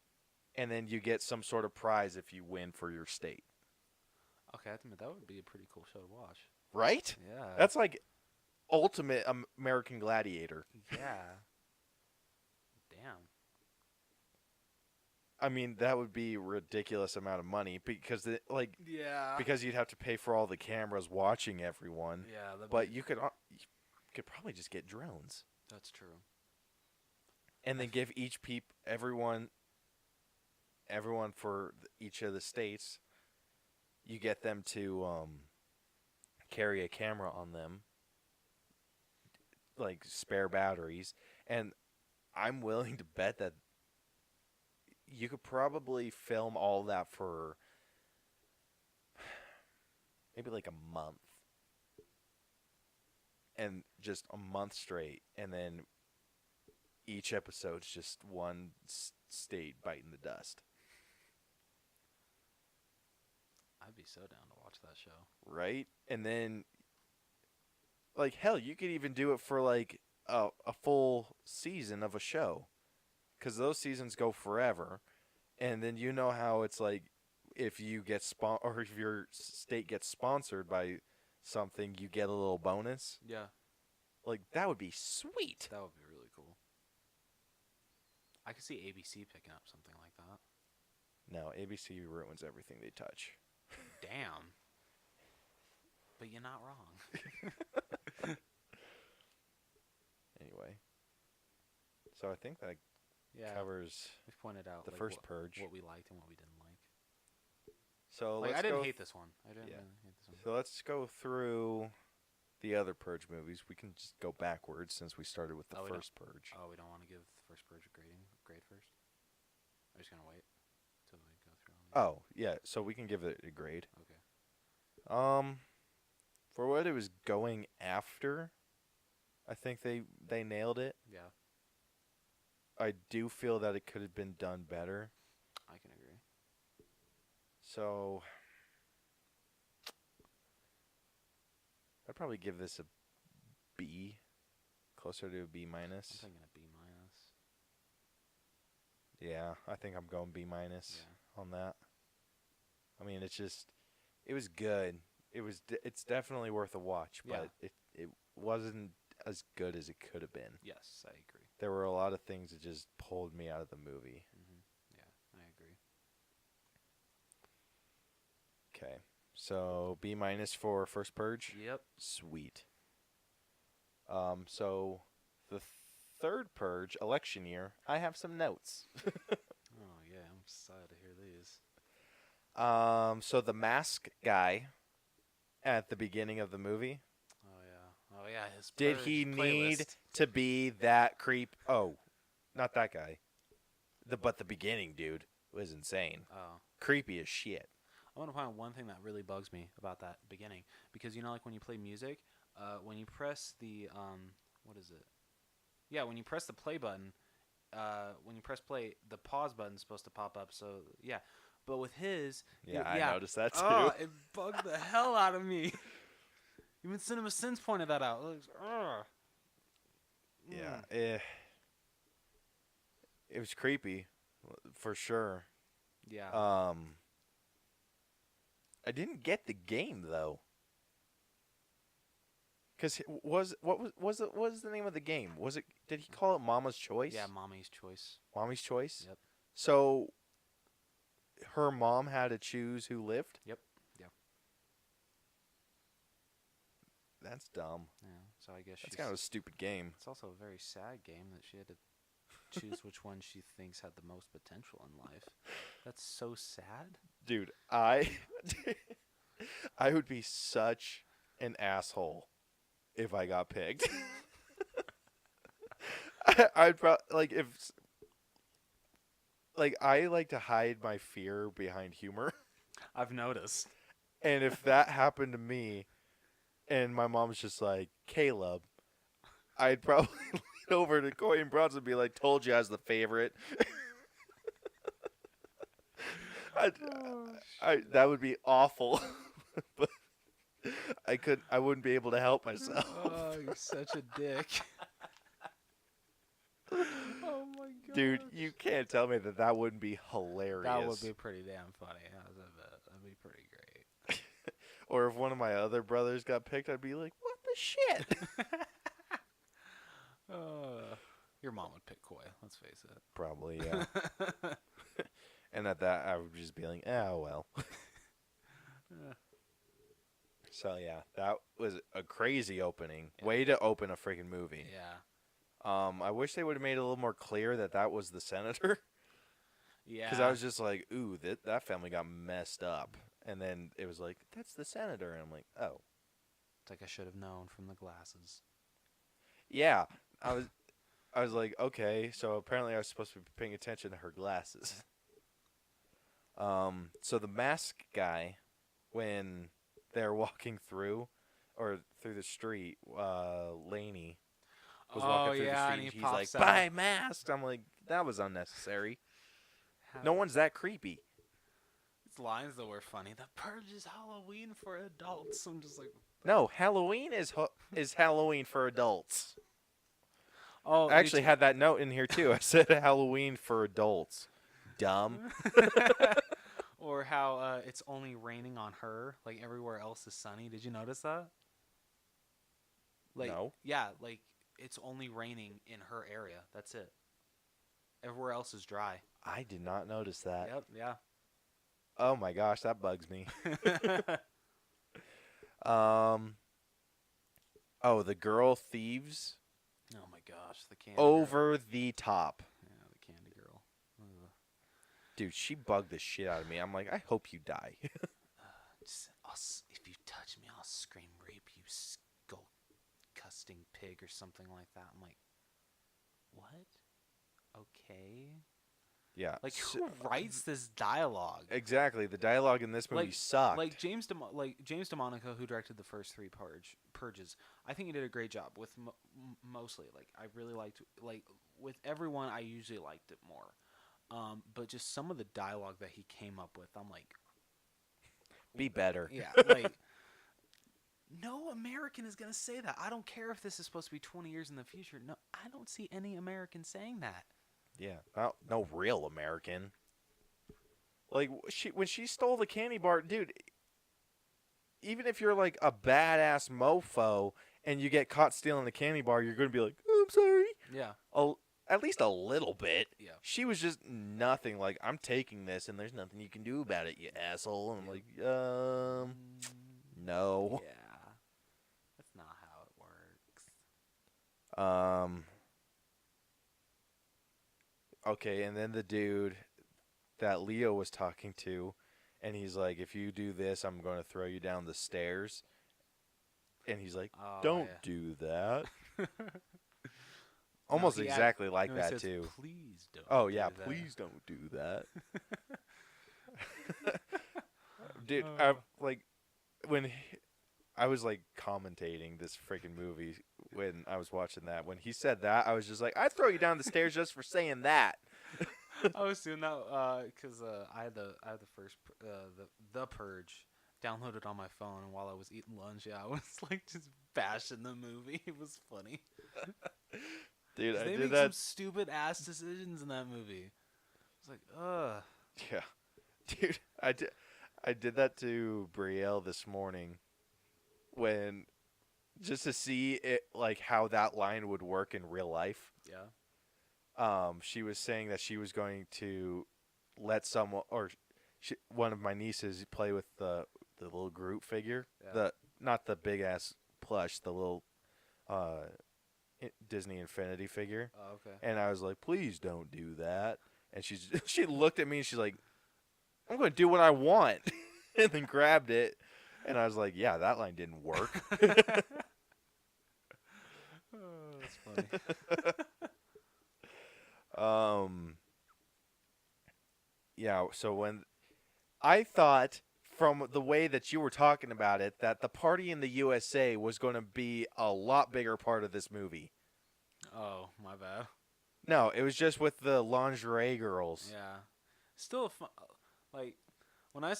B: and then you get some sort of prize if you win for your state.
A: Okay, I think that would be a pretty cool show to watch.
B: Right?
A: Yeah.
B: That's like ultimate American Gladiator.
A: Yeah. Damn.
B: I mean, that would be a ridiculous amount of money because
A: Yeah.
B: because you'd have to pay for all the cameras watching everyone.
A: Yeah.
B: But you could probably just get drones
A: That's true.
B: and then give everyone for each of the states, you get them to carry a camera on them, like spare batteries, and I'm willing to bet that you could probably film all that for maybe like a month. And just a month straight, and then each episode's just one state biting the dust.
A: I'd be so down to watch that show.
B: Right? And then, like, hell, you could even do it for, like, a full season of a show. Because those seasons go forever. And then you know how it's like, if you get or if your state gets sponsored by something, you get a little bonus.
A: Yeah.
B: Like, that would be sweet.
A: That would be really cool. I could see ABC picking up something like that.
B: No, ABC ruins everything they touch.
A: Damn. But you're not wrong.
B: Anyway. So I think that
A: Yeah.
B: covers
A: We've pointed out
B: the
A: like,
B: first Purge.
A: what we liked and what we didn't like.
B: So
A: Like,
B: let's
A: I didn't
B: go
A: hate this one. I didn't
B: yeah.
A: really hate this one.
B: So let's go through the other Purge movies. We can just go backwards since we started with the
A: Oh, we don't-
B: first Purge.
A: Oh, we don't want to give the first Purge a grade first? Are we just going to wait till we go through all these?
B: Oh, yeah. So we can give it a grade.
A: Okay.
B: For what it was going after, I think they nailed it.
A: Yeah,
B: I do feel that it could have been done better.
A: I can agree.
B: So I'd probably give this a B, closer to a B
A: I'm
B: minus.
A: thinking a B minus.
B: Yeah, I think I'm going B minus
A: Yeah.
B: on that. I mean, it was good. It's definitely worth a watch, but it wasn't as good as it could have been.
A: Yes, I agree.
B: There were a lot of things that just pulled me out of the movie.
A: Yeah, I agree.
B: Okay, so B minus for first Purge.
A: Yep.
B: Sweet. So the third Purge, election year, I have some notes.
A: Oh, yeah, I'm excited to hear these.
B: So the mask guy at the beginning of the movie,
A: Oh, yeah, his
B: did
A: Purge
B: he need
A: playlist.
B: to be that creep? Oh, not that guy. But the beginning, dude, was insane.
A: Oh.
B: Creepy as shit.
A: I want to find one thing that really bugs me about that beginning. Because, you know, like when you play music, when you press the, what is it? Yeah, when you press the play button, when you press play, the pause button's supposed to pop up. So, yeah. But with his...
B: Yeah, I noticed that too.
A: Oh, it bugged the hell out of me. Even Cinema Sins pointed that out. It was,
B: Yeah, it was creepy, for sure.
A: Yeah.
B: I didn't get the game though. Cause what was the name of the game? Was it? Did he call it Mama's Choice?
A: Yeah, Mommy's Choice.
B: Mommy's Choice.
A: Yep.
B: So her mom had to choose who lived.
A: Yep. Yeah.
B: That's dumb.
A: Yeah. So I guess
B: That's
A: she's...
B: kind of a stupid game.
A: It's also a very sad game that she had to choose which one she thinks had the most potential in life. That's so sad.
B: Dude, I would be such an asshole if I got picked. I'd probably I like to hide my fear behind humor.
A: I've noticed.
B: And if that happened to me and my mom's just like, Caleb, I'd probably lean over to Coy and Bronson and be like, told you I was the favorite. That would be awful. But I wouldn't be able to help myself.
A: Oh, you're such a dick. Oh my
B: Dude,
A: gosh.
B: you can't tell me that wouldn't be hilarious.
A: That would be pretty damn funny. That'd be pretty great.
B: Or if one of my other brothers got picked, I'd be like, what the shit?
A: Your mom would pick Koi. Let's face it.
B: Probably, yeah. And at that, I would just be like, oh, well. So, yeah, that was a crazy opening.
A: Yeah.
B: Way to open a freaking movie.
A: Yeah.
B: I wish they would have made it a little more clear that was the senator.
A: Yeah.
B: Because I was just like, ooh, that family got messed up. And then it was like, that's the senator. And I'm like, oh.
A: It's like I should have known from the glasses.
B: Yeah. I was like, okay, so apparently I was supposed to be paying attention to her glasses. So the mask guy, when they're walking through the street, Laney was walking through the street, and he's like, buy masks. I'm like, that was unnecessary. No one's that creepy.
A: These lines though were funny. The Purge is Halloween for adults. I'm just like,
B: No, Halloween is Halloween for adults.
A: oh,
B: I actually had that note in here too. I said Halloween for adults. Dumb.
A: Or how it's only raining on her, like everywhere else is sunny. Did you notice that? Like,
B: No.
A: Yeah, like it's only raining in her area. That's it. Everywhere else is dry.
B: I did not notice that.
A: Yep. Yeah.
B: Oh my gosh, that bugs me. Oh, the girl thieves
A: Oh my gosh, the candy. Girl.
B: over the top.
A: Yeah, the candy girl. Ugh.
B: Dude, she bugged the shit out of me. I'm like, I hope you die.
A: If you touch me, I'll scream rape you, skull custing pig or something like that. I'm like, what? Okay.
B: Yeah.
A: Like, who writes this dialogue?
B: Exactly. The dialogue in this movie sucked.
A: Like James DeMonaco, who directed the first three purges. I think he did a great job with mostly. Like, I really liked, like, with everyone, I usually liked it more. But just some of the dialogue that he came up with, I'm like,
B: be better.
A: yeah, like, no American is gonna say that. I don't care if this is supposed to be 20 years in the future. No, I don't see any American saying that.
B: Yeah. No real American. Like, when she stole the candy bar, dude, even if you're like a badass mofo and you get caught stealing the candy bar, you're going to be like, oh, I'm sorry.
A: Yeah.
B: At least a little bit.
A: Yeah.
B: She was just nothing. Like, I'm taking this and there's nothing you can do about it, you asshole. And I'm like, no.
A: Yeah. That's not how it works.
B: Okay, and then the dude that Leo was talking to, and he's like, if you do this, I'm going to throw you down the stairs. And he's like,
A: Oh,
B: don't
A: yeah.
B: do that. Almost
A: No, he
B: exactly like
A: no, he
B: that,
A: says,
B: too.
A: Please don't.
B: Oh,
A: do
B: yeah,
A: that."
B: please don't do that. Dude, I was like commentating this freaking movie when I was watching that. When he said that, I was just like, I'd throw you down the stairs just for saying that.
A: I was doing that because I had the first the Purge downloaded on my phone, and while I was eating lunch, I was like just bashing the movie. It was funny.
B: Dude, I
A: they
B: did
A: make
B: that.
A: some stupid ass decisions in that movie. It's like, ugh.
B: Yeah, dude, I did that to Brielle this morning, when just to see it, like, how that line would work in real life.
A: Yeah.
B: She was saying that she was going to let one of my nieces play with the little Groot figure,
A: Yeah.
B: not the big ass plush, the little Disney Infinity figure.
A: Oh, okay.
B: And I was like, please don't do that. And she looked at me and she's like, I'm going to do what I want. And then grabbed it. And I was like, yeah, that line didn't work.
A: Oh, that's funny.
B: Yeah, so when I thought from the way that you were talking about it that the party in the USA was going to be a lot bigger part of this movie.
A: Oh, my bad.
B: No, it was just with the lingerie girls.
A: Yeah. Still, like, when I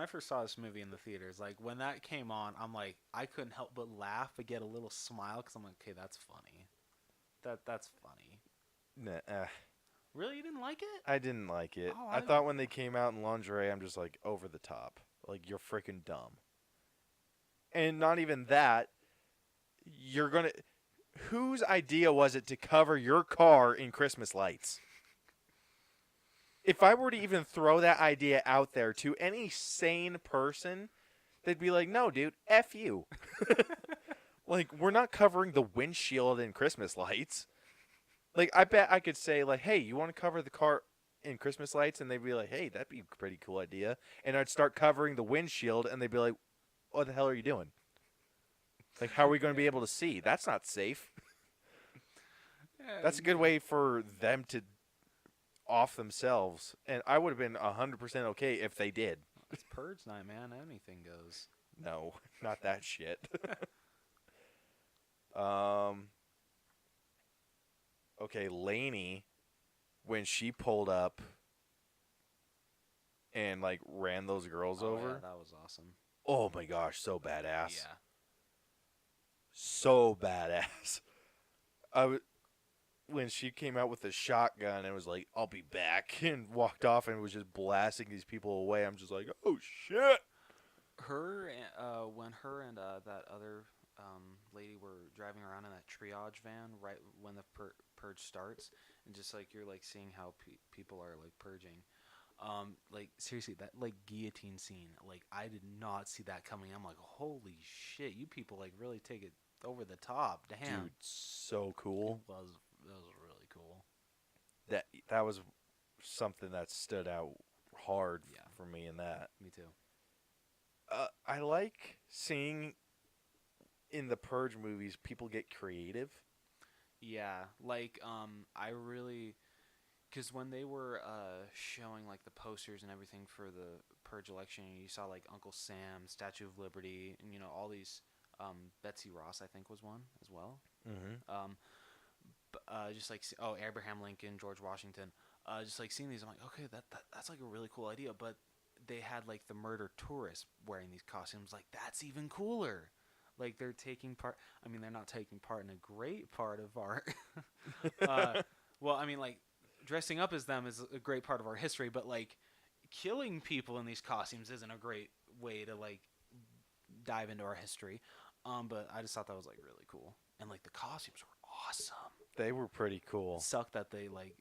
A: first saw this movie in the theaters, like, when that came on, I'm like, I couldn't help but laugh and get a little smile, because I'm like, okay, that's funny. That's funny.
B: Nah,
A: Really, you didn't like it?
B: I didn't like it.
A: Oh,
B: I thought when they came out in lingerie, I'm just like, over the top. Like, you're freaking dumb. And not even that. You're going to. Whose idea was it to cover your car in Christmas lights? If I were to even throw that idea out there to any sane person, they'd be like, no, dude, F you. Like, we're not covering the windshield in Christmas lights. Like, I bet I could say, like, hey, you want to cover the car in Christmas lights? And they'd be like, hey, that'd be a pretty cool idea. And I'd start covering the windshield, and they'd be like, what the hell are you doing? Like, how are we going to be able to see? That's not safe.
A: Yeah,
B: That's a good way for them to off themselves. And I would have been 100% okay if they did.
A: It's Purge night, man. Anything goes.
B: No, not that shit. Okay, Lainey, when she pulled up and like ran those girls
A: Oh,
B: over.
A: yeah, that was awesome.
B: Oh my gosh, so badass.
A: Yeah.
B: So badass. When she came out with the shotgun and was like, I'll be back, and walked off and was just blasting these people away, I'm just like, oh shit.
A: When her and that other lady were driving around in that triage van right when the purge starts, and just like you're like seeing how people are like purging, like seriously, that like guillotine scene, like I did not see that coming. I'm like, holy shit, you people like really take it over the top. Damn,
B: Dude, so cool.
A: That was really cool.
B: That was something that stood out hard
A: Yeah.
B: for me in that.
A: Me too.
B: I like seeing in the Purge movies people get creative.
A: Yeah, like I really, because when they were showing like the posters and everything for the Purge election, you saw like Uncle Sam, Statue of Liberty, and you know all these. Betsy Ross, I think, was one as well.
B: Mm-hmm.
A: Just like Abraham Lincoln, George Washington. Just like seeing these, I'm like, okay, that's like a really cool idea. But they had like the murder tourists wearing these costumes. Like that's even cooler. Like they're taking part. I mean, they're not taking part in a great part of our. Well, I mean, like dressing up as them is a great part of our history, but like killing people in these costumes isn't a great way to like dive into our history. But I just thought that was like really cool, and like the costumes were awesome.
B: They were pretty cool.
A: It sucked that they like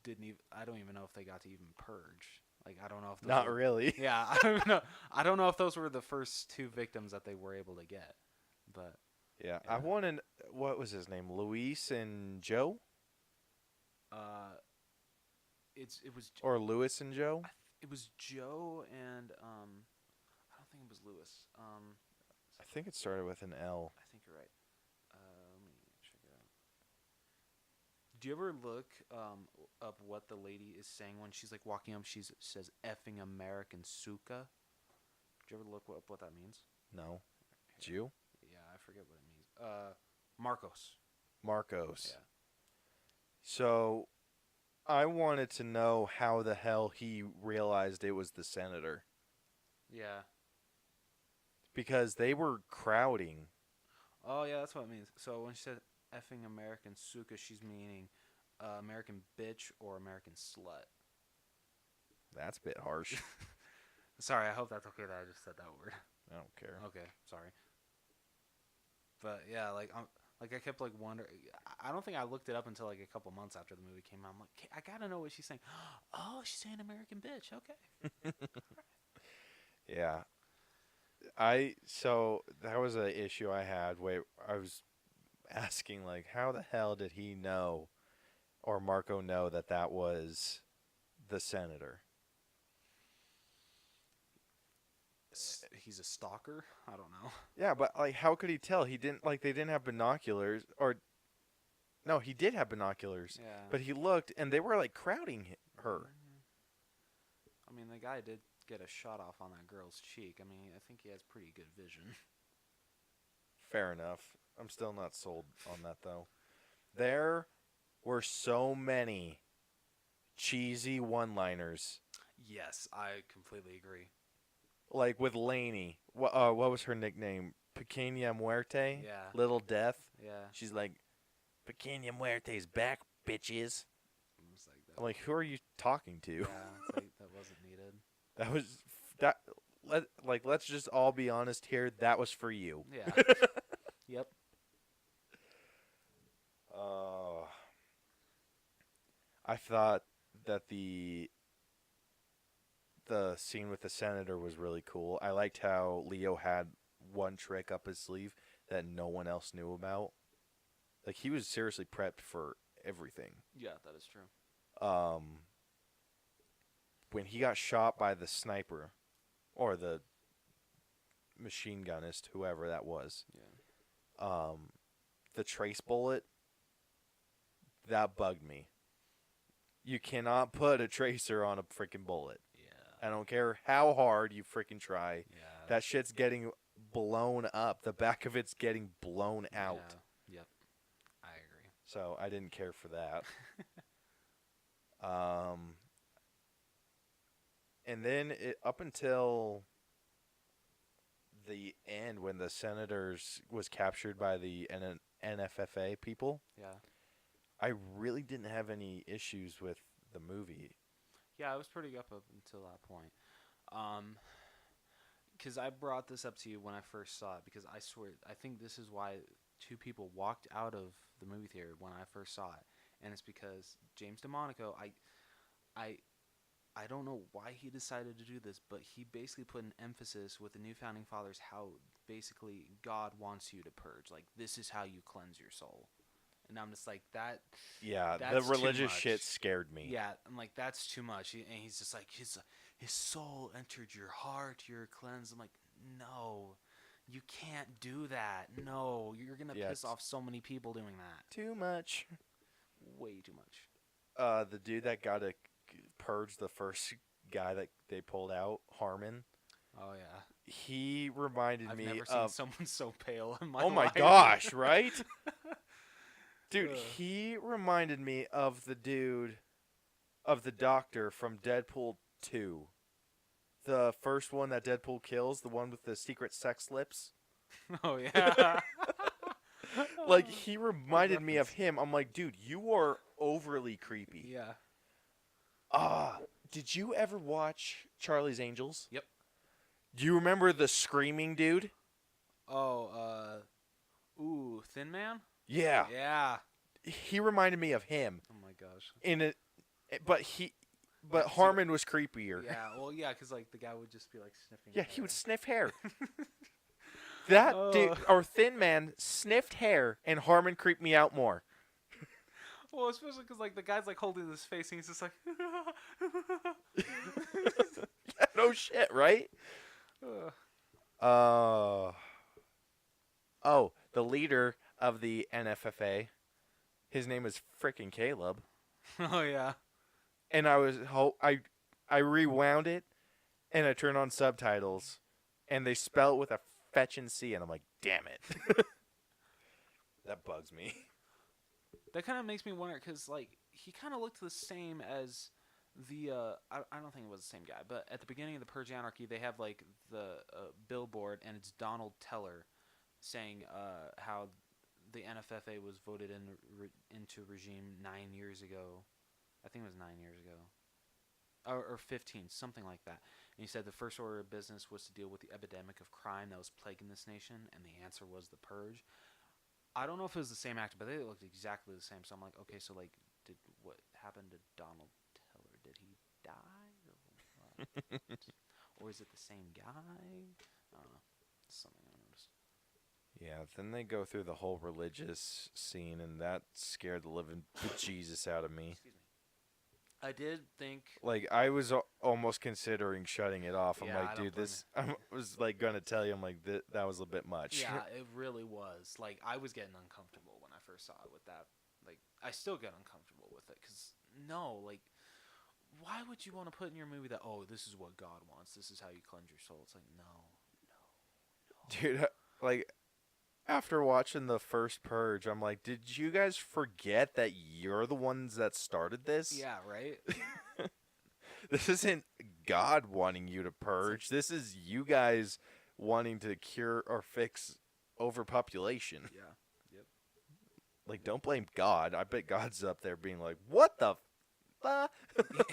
A: didn't even. I don't even know if they got to even purge. Like I don't know if those
B: Not
A: were,
B: really.
A: Yeah, I don't know. I don't know if those were the first two victims that they were able to get. But
B: Yeah,
A: Yeah.
B: I wanted. What was his name? Luis and Joe,
A: it was
B: or Lewis and Joe?
A: it was Joe and I don't think it was Lewis.
B: I think it started with an L.
A: I think you're right. Let me check it out. Do you ever look up what the lady is saying when she's like walking up? She says "effing American suka." Did you ever look up what that means?
B: No, Jew.
A: Yeah, I forget what it means. Marcos.
B: Marcos.
A: Yeah.
B: So, I wanted to know how the hell he realized it was the senator,
A: Yeah.
B: because they were crowding.
A: Oh yeah, that's what it means. So when she said "effing American suka," she's meaning American bitch or American slut.
B: That's a bit harsh.
A: Sorry, I hope that's okay that I just said that word.
B: I don't care.
A: Okay, sorry. But yeah, like I kept like wondering. I don't think I looked it up until like a couple months after the movie came out. I'm like, I gotta know what she's saying. Oh, she's saying American bitch. Okay.
B: Yeah. So that was an issue I had where I was asking, like, how the hell did he know, or Marco know, that was the senator?
A: He's a stalker. I don't know.
B: Yeah, but like, how could he tell? He didn't, like, they didn't have binoculars, or no, he did have binoculars,
A: Yeah.
B: but he looked and they were like crowding her.
A: I mean, the guy did get a shot off on that girl's cheek. I mean, I think he has pretty good vision.
B: Fair enough. I'm still not sold on that though. There were so many cheesy one-liners.
A: Yes, I completely agree.
B: Like with Lainey. What was her nickname? Pequeña Muerte?
A: Yeah.
B: Little Death?
A: Yeah.
B: She's like, Pequeña Muerte's back, bitches.
A: It's like
B: I'm like, who are you talking to?
A: Yeah, it's like that wasn't needed.
B: That was that. Let's just all be honest here. That was for you.
A: Yeah. Yep.
B: I thought that the scene with the senator was really cool. I liked how Leo had one trick up his sleeve that no one else knew about. Like, he was seriously prepped for everything.
A: Yeah, that is true.
B: When he got shot by the sniper or the machine gunist, whoever that was,
A: Yeah.
B: the trace bullet, that bugged me. You cannot put a tracer on a freaking bullet.
A: Yeah.
B: I don't care how hard you freaking try.
A: Yeah.
B: That shit's getting blown up. The back of it's getting blown out.
A: Yeah. Yep. I agree.
B: So I didn't care for that. And then up until the end, when the senators was captured by the NFFA people,
A: Yeah.
B: I really didn't have any issues with the movie.
A: Yeah, I was pretty up until that point. Because I brought this up to you when I first saw it, because I swear, I think this is why two people walked out of the movie theater when I first saw it. And it's because James DeMonico, I don't know why he decided to do this, but he basically put an emphasis with the New Founding Fathers how basically God wants you to purge. Like, this is how you cleanse your soul. And I'm just like, that.
B: Yeah,
A: That's
B: the
A: too
B: religious
A: much.
B: shit scared me.
A: Yeah, I'm like, that's too much. And he's just like, his soul entered your heart, you're cleansed. I'm like, no, you can't do that. No, you're going to
B: Yeah,
A: piss
B: it's-
A: off so many people doing that.
B: Too much.
A: Way too much.
B: The dude that got to purge the first guy that they pulled out, Harmon,
A: Oh, yeah.
B: he reminded
A: I've
B: me
A: never seen
B: of...
A: someone so pale in my
B: Oh my
A: life.
B: gosh, right? Dude,
A: Ugh.
B: he reminded me of the dude, of the doctor from Deadpool 2. The first one that Deadpool kills, the one with the secret sex lips.
A: Oh, yeah.
B: Like, he reminded me of him. I'm like, dude, you are overly creepy.
A: Yeah.
B: Did you ever watch Charlie's Angels?
A: Yep.
B: Do you remember the screaming dude?
A: Oh, Thin Man?
B: Yeah.
A: Yeah.
B: He reminded me of him.
A: Oh, my gosh.
B: But Harmon was creepier.
A: Yeah, well, yeah, because, like, the guy would just be, like, sniffing.
B: Yeah,
A: his
B: he would
A: hair.
B: sniff hair. That dude,
A: Oh.
B: or Thin Man, sniffed hair, and Harmon creeped me out more.
A: Well, especially because, like, the guy's, like, holding his face, and he's just like...
B: Yeah, no shit, right?
A: Ugh.
B: Oh, the leader of the NFFA, his name is frickin' Caleb.
A: Oh, yeah.
B: And I rewound it, and I turned on subtitles, and they spell it with a fetchin' C, and I'm like, damn it. That bugs me.
A: That kind of makes me wonder, because, like, he kind of looked the same as the, I don't think it was the same guy, but at the beginning of the Purge Anarchy, they have, like, the billboard, and it's Donald Teller saying how the NFFA was voted into regime 9 years ago. I think it was 9 years ago. Or 15, something like that. And he said the first order of business was to deal with the epidemic of crime that was plaguing this nation, and the answer was the Purge. I don't know if it was the same actor, but they looked exactly the same. So I'm like, okay, so like, did what happened to Donald Teller? Did he die, or what? Or is it the same guy? I don't know. It's something I noticed.
B: Yeah, then they go through the whole religious scene, and that scared the living bejesus out of me.
A: Excuse me. I did think.
B: Like, I was almost considering shutting it off. I'm
A: Yeah, I
B: like,
A: don't
B: dude,
A: blame
B: this... I was, like, going to tell you, I'm like, that was a bit much.
A: Yeah, it really was. Like, I was getting uncomfortable when I first saw it with that. Like, I still get uncomfortable with it, because, no, like, why would you want to put in your movie that, oh, this is what God wants, this is how you cleanse your soul? It's like, no.
B: Dude, like, after watching the first Purge, I'm like, did you guys forget that you're the ones that started this?
A: Yeah, right?
B: This isn't God wanting you to purge. This is you guys wanting to cure or fix overpopulation.
A: Yeah. Yep.
B: Like, don't blame God. I bet God's up there being like, what the... Papa.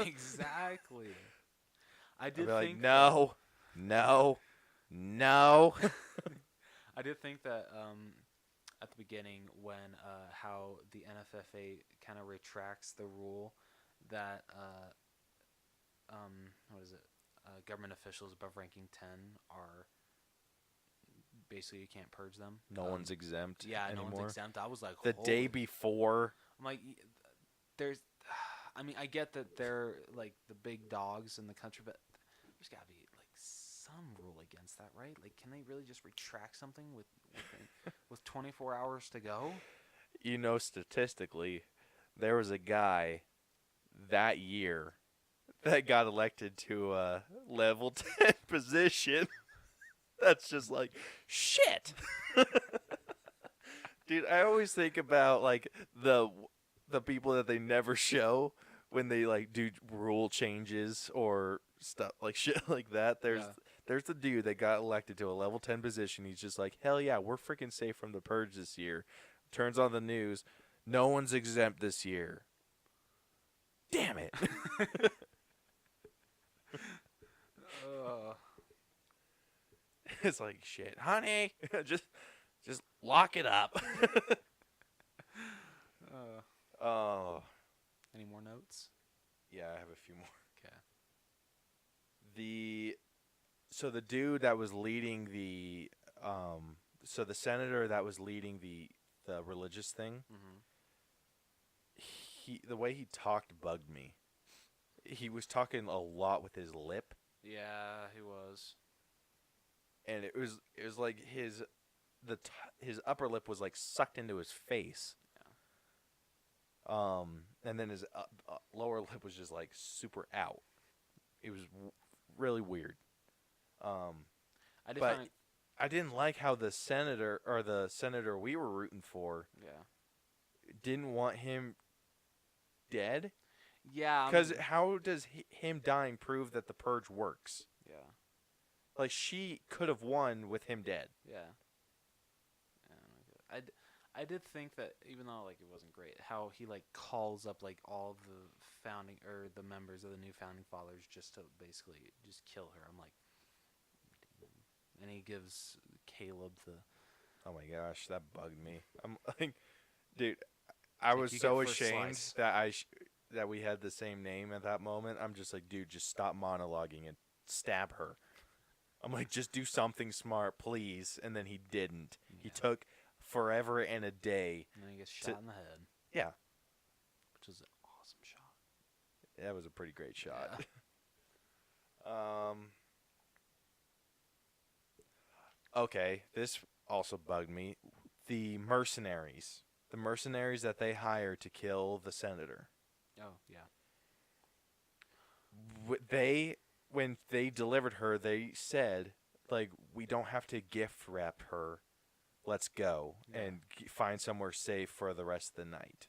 A: Exactly. I
B: I'd
A: did
B: be like,
A: think
B: no, no, no.
A: I did think that at the beginning when how the NFFA kind of retracts the rule that what is it? Government officials above ranking 10 are basically you can't purge them.
B: No one's exempt
A: Yeah, no
B: anymore.
A: one's exempt. I was like,
B: The day
A: holy.
B: before,
A: I'm like, there's. I mean, I get that they're like the big dogs in the country, but there's got to be like some rule against that, right? Like, can they really just retract something with 24 hours to go?
B: you know, statistically, there was a guy that year that got elected to a level 10 position. That's just like, shit. Dude, I always think about like the people that they never show when they like do rule changes or stuff like shit like that. There's the dude that got elected to a level 10 position. He's just like, hell yeah, we're freaking safe from the purge this year. Turns on the news, no one's exempt this year. Damn it.
A: Uh,
B: It's like, shit, honey, just lock it up. Oh,
A: any more notes?
B: yeah, I have a few more.
A: Okay.
B: So the dude that was leading the senator that was leading the religious thing,
A: Mm-hmm.
B: the way he talked bugged me. He was talking a lot with his lip,
A: Yeah, he was.
B: and it was like his upper lip was like sucked into his face. And then his lower lip was just like super out. It was really weird.
A: I did
B: But
A: find.
B: I didn't like how the senator we were rooting for
A: Yeah.
B: didn't want him dead.
A: Yeah.
B: Because how does him dying prove that the purge works?
A: Yeah.
B: Like, she could have won with him dead.
A: Yeah. I did think that even though like it wasn't great, how he like calls up like all the founding or the members of the new founding fathers just to basically just kill her. I'm like, damn. And he gives Caleb the.
B: Oh my gosh, that bugged me. I'm like, dude, I was
A: you
B: so
A: get first
B: ashamed
A: slice.
B: that that we had the same name at that moment. I'm just like, dude, just stop monologuing and stab her. I'm like, just do something smart, please. And then he didn't. He
A: Yeah.
B: took forever and a day.
A: And then he gets shot in the head,
B: Yeah,
A: which is an awesome shot.
B: that was a pretty great shot.
A: Yeah.
B: Okay, this also bugged me. The mercenaries that they hired to kill the senator.
A: Oh yeah.
B: When they delivered her, they said, like, we don't have to gift wrap her. Let's go and find somewhere safe for the rest of the night.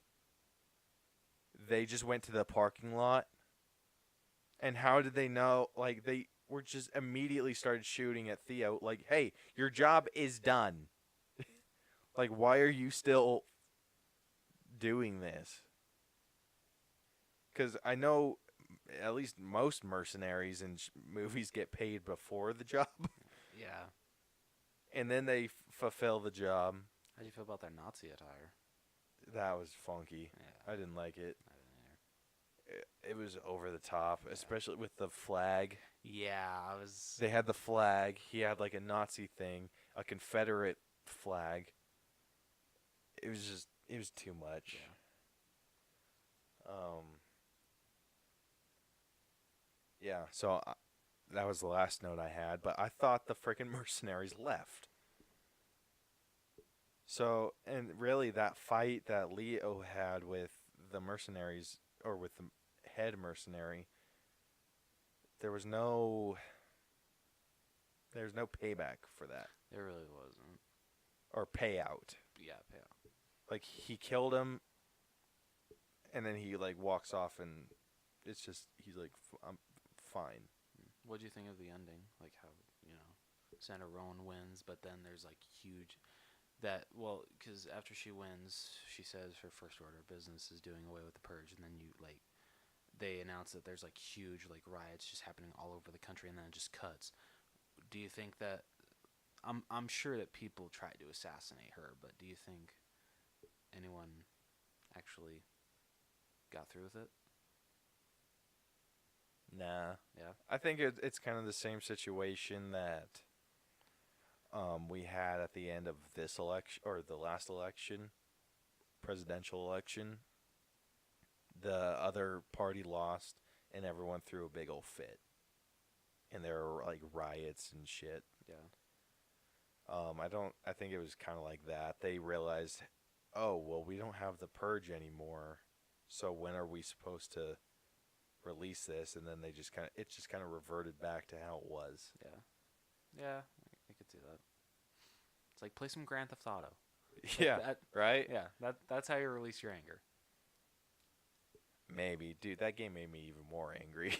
B: They just went to the parking lot. And how did they know? Like, they were just immediately started shooting at Theo. Like, hey, your job is done. Like, why are you still doing this? Because I know at least most mercenaries in movies get paid before the job.
A: Yeah.
B: And then they fulfill the job.
A: How do you feel about their Nazi attire?
B: That was funky.
A: Yeah.
B: I didn't like it.
A: I didn't either.
B: It was over the top, especially with the flag.
A: Yeah, I was.
B: They had the flag. He had like a Nazi thing, a Confederate flag. It was too much.
A: Yeah.
B: Yeah, so that was the last note I had, but I thought the frickin' mercenaries left. So, and really that fight that Leo had with the mercenaries, or with the head mercenary, there's no payback for that.
A: There really wasn't.
B: Or payout.
A: Yeah, payout.
B: Like, he killed him, and then he, like, walks off, and it's just, he's like, I'm fine.
A: What do you think of the ending? Like how Sandra Rowan wins, but then there's like huge because after she wins, she says her first order of business is doing away with the purge, and then they announce that there's like huge like riots just happening all over the country, and then it just cuts. Do you think that I'm sure that people tried to assassinate her, but do you think anyone actually got through with it?
B: Nah.
A: Yeah.
B: I think it's kind of the same situation that we had at the end of this election or the last election, presidential election. The other party lost, and everyone threw a big old fit, and there were like riots and shit.
A: Yeah.
B: I think it was kind of like that. They realized, oh well, we don't have the purge anymore, so when are we supposed to release this? And then it just kind of reverted back to how it was.
A: Yeah. Yeah. I could see that. It's like play some Grand Theft Auto.
B: Yeah,
A: That,
B: right.
A: yeah. That's how you release your anger.
B: Maybe, dude, that game made me even more angry.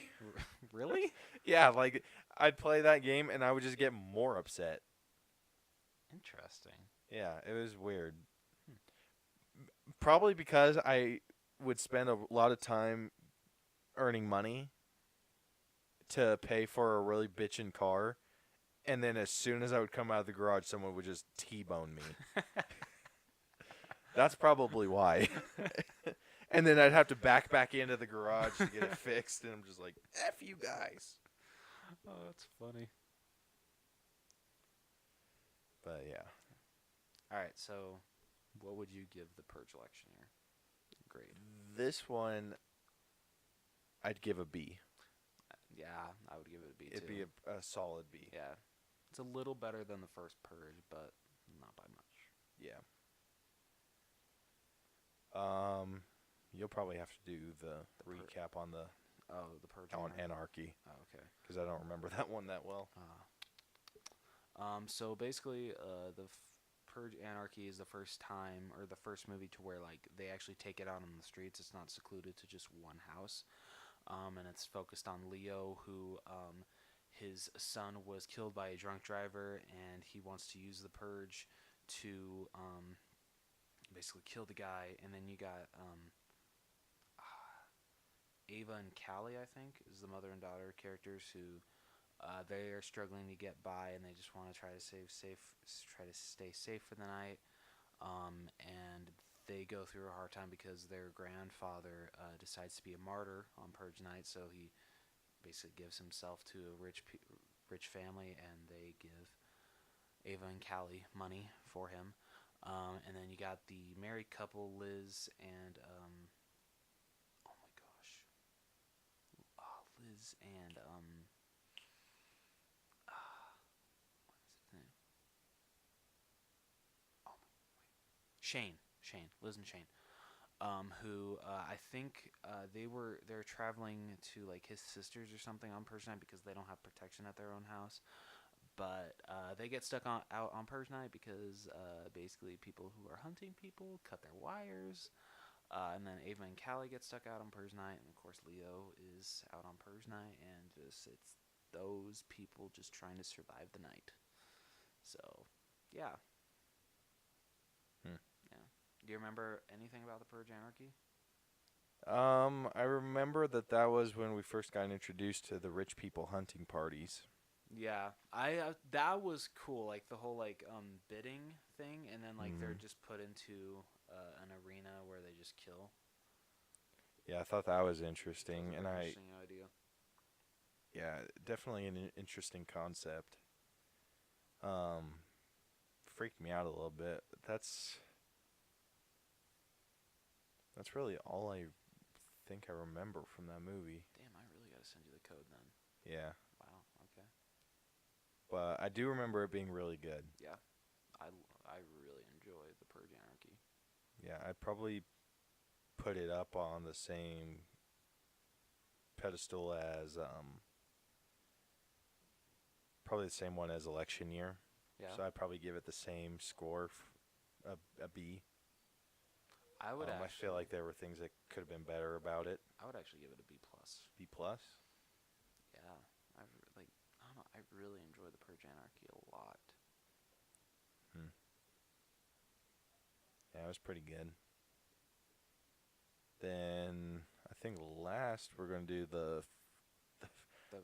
A: Really?
B: Yeah, like I'd play that game and I would just get more upset.
A: Interesting.
B: Yeah, it was weird. Probably because I would spend a lot of time earning money to pay for a really bitchin' car, and then as soon as I would come out of the garage, someone would just T-bone me. That's probably why. And then I'd have to back into the garage to get it fixed, and I'm just like, F you guys.
A: Oh, that's funny.
B: But yeah.
A: All right, so what would you give the Purge election year grade?
B: This one, I'd give a B.
A: Yeah, I would give it a B
B: It'd
A: too.
B: be a solid B.
A: Yeah, it's a little better than the first Purge, but not by much.
B: Yeah. You'll probably have to do the recap on the
A: The Purge.
B: on Anarchy,
A: Oh, okay.
B: because I don't remember that one that well.
A: So basically, the Purge Anarchy is the first time or the first movie to where like they actually take it out on the streets. It's not secluded to just one house, and it's focused on Leo, who his son was killed by a drunk driver, and he wants to use the Purge to basically kill the guy. And then you got Ava and Callie, I think, is the mother and daughter characters who they are struggling to get by, and they just want to try to try to stay safe for the night. And they go through a hard time because their grandfather decides to be a martyr on Purge night, so he basically gives himself to a rich family, and they give Ava and Callie money for him. And then you got the married couple, Liz and oh my gosh, Liz and what is his name? Oh my, wait, Shane, Liz and Shane. Who I think they're traveling to like his sisters or something on Purge night because they don't have protection at their own house. But they get stuck out on Purge night because basically people who are hunting people cut their wires. And then Ava and Callie get stuck out on Purge night, and of course Leo is out on Purge night, and it's those people just trying to survive the night. So, yeah. Yeah. Do you remember anything about the Purge Anarchy?
B: I remember that was when we first got introduced to the rich people hunting parties.
A: Yeah, I that was cool, like the whole like bidding thing, and then like they're just put into an arena where they just kill.
B: Yeah, I thought that was interesting,
A: That was a very interesting idea.
B: Yeah, definitely an interesting concept. Freaked me out a little bit. That's really all I think I remember from that movie.
A: Damn, I really gotta send you the code then.
B: Yeah.
A: Wow. Okay.
B: But I do remember it being really good.
A: Yeah, I really enjoyed the Purge Anarchy.
B: Yeah, I'd probably put it up on the same pedestal as probably the same one as election year.
A: Yeah.
B: So I'd probably give it the same score, a B.
A: I would
B: I feel like there were things that could have been better about it.
A: I would actually give it a B plus.
B: B plus.
A: Yeah, I don't know. I really enjoyed the Purge Anarchy a lot.
B: Yeah, it was pretty good. Then I think last, we're gonna do the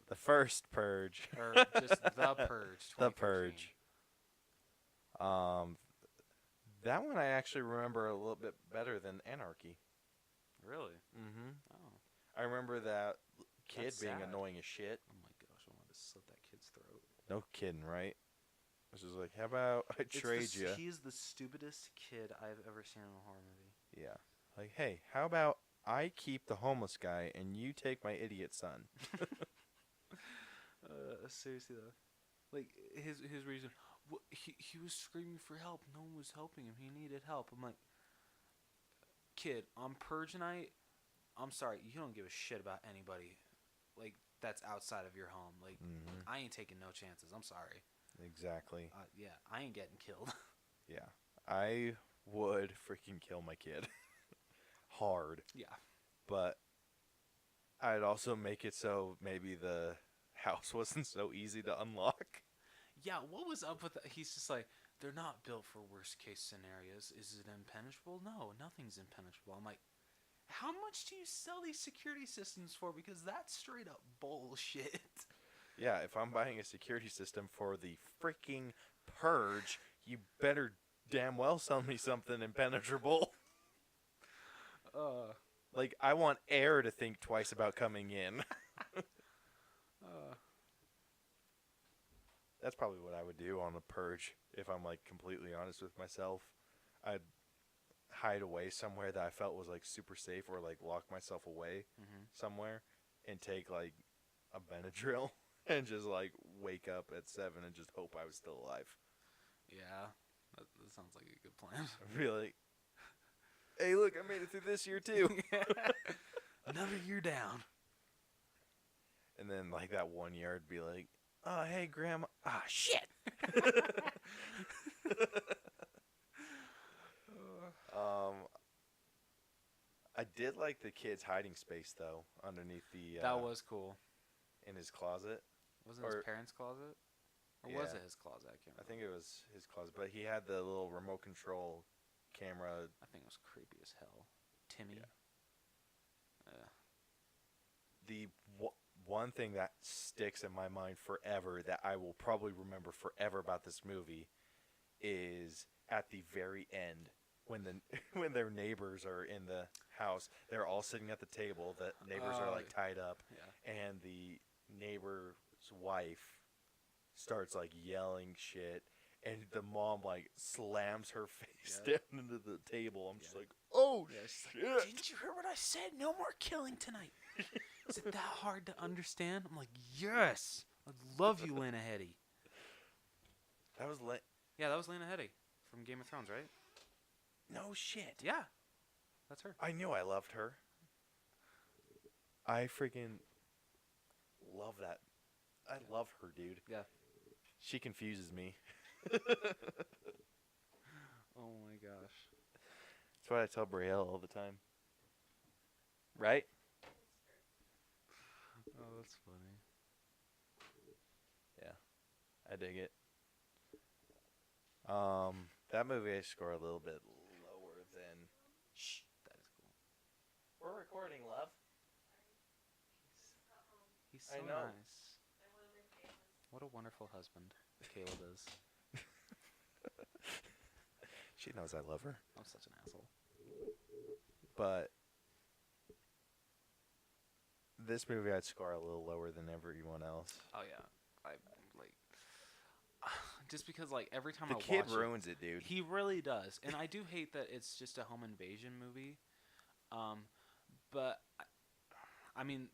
A: The
B: first Purge.
A: or just the Purge.
B: The
A: 2013.
B: Purge. That one I actually remember a little bit better than Anarchy.
A: Really?
B: Mm-hmm.
A: Oh,
B: I remember that kid
A: That's
B: being
A: sad.
B: annoying as shit.
A: oh my gosh! I wanted to slit that kid's throat.
B: No kidding, right? This is like, how about I trade you?
A: He's the stupidest kid I've ever seen in a horror movie.
B: Yeah. Like, hey, how about I keep the homeless guy and you take my idiot son?
A: Seriously though, like his reason, he was screaming for help. No one was helping him. He needed help. I'm like, kid, on Purge night, I'm sorry, you don't give a shit about anybody, like that's outside of your home. Like,
B: Mm-hmm.
A: I ain't taking no chances. I'm sorry.
B: Exactly.
A: Yeah, I ain't getting killed.
B: Yeah. I would freaking kill my kid. Hard.
A: Yeah.
B: But I'd also make it so maybe the house wasn't so easy to unlock.
A: Yeah, what was up with that? He's just like, they're not built for worst case scenarios. Is it impenetrable? No, nothing's impenetrable. I'm like, how much do you sell these security systems for? Because that's straight up bullshit.
B: Yeah, if I'm buying a security system for the freaking Purge, you better damn well sell me something impenetrable. Like, I want air to think twice about coming in. That's probably what I would do on a Purge, if I'm, like, completely honest with myself. I'd hide away somewhere that I felt was, like, super safe, or, like, lock myself away somewhere and take, like, a Benadryl and just, like, wake up at 7 and just hope I was still alive.
A: Yeah, that sounds like a good plan.
B: Really? Hey, look, I made it through this year, too.
A: Another year down.
B: And then, like, that 1 year, I'd be like, oh, hey, Grandma. Ah, shit. I did like the kid's hiding space, though, underneath the...
A: That was cool.
B: in his closet.
A: Was it his
B: or-
A: parents' closet? Or was
B: Yeah.
A: it his closet? I can't
B: I
A: remember.
B: think it was his closet, but he had the little remote control camera.
A: I think it was creepy as hell. Timmy.
B: The one thing that sticks in my mind forever that I will probably remember forever about this movie is at the very end when the when their neighbors are in the house. They're all sitting at the table. The neighbors are like tied up,
A: Yeah.
B: and the neighbor's wife starts like yelling shit, and the mom like slams her face down into the table. I'm just like, oh shit!
A: Didn't you hear what I said? No more killing tonight. Is it that hard to understand? I'm like, yes. I love you, Lena Headey.
B: That was
A: Yeah, that was Lena Headey from Game of Thrones, right?
B: no shit.
A: Yeah, that's her.
B: I knew I loved her. I freaking love that. I love her, dude.
A: Yeah.
B: She confuses me.
A: Oh my gosh.
B: That's what I tell Brielle all the time. Right?
A: Oh, that's funny.
B: Yeah. I dig it. That movie I score a little bit lower than.
A: Shh, that is cool.
B: We're recording, love.
A: He's so
B: I know.
A: nice. What a wonderful husband Caleb is.
B: She knows I love her.
A: I'm such an asshole.
B: But this movie I'd score a little lower than everyone else.
A: Oh yeah, I like just because like every time
B: The
A: I
B: kid
A: watch it,
B: ruins it, dude.
A: he really does, and I do hate that it's just a home invasion movie. But I mean,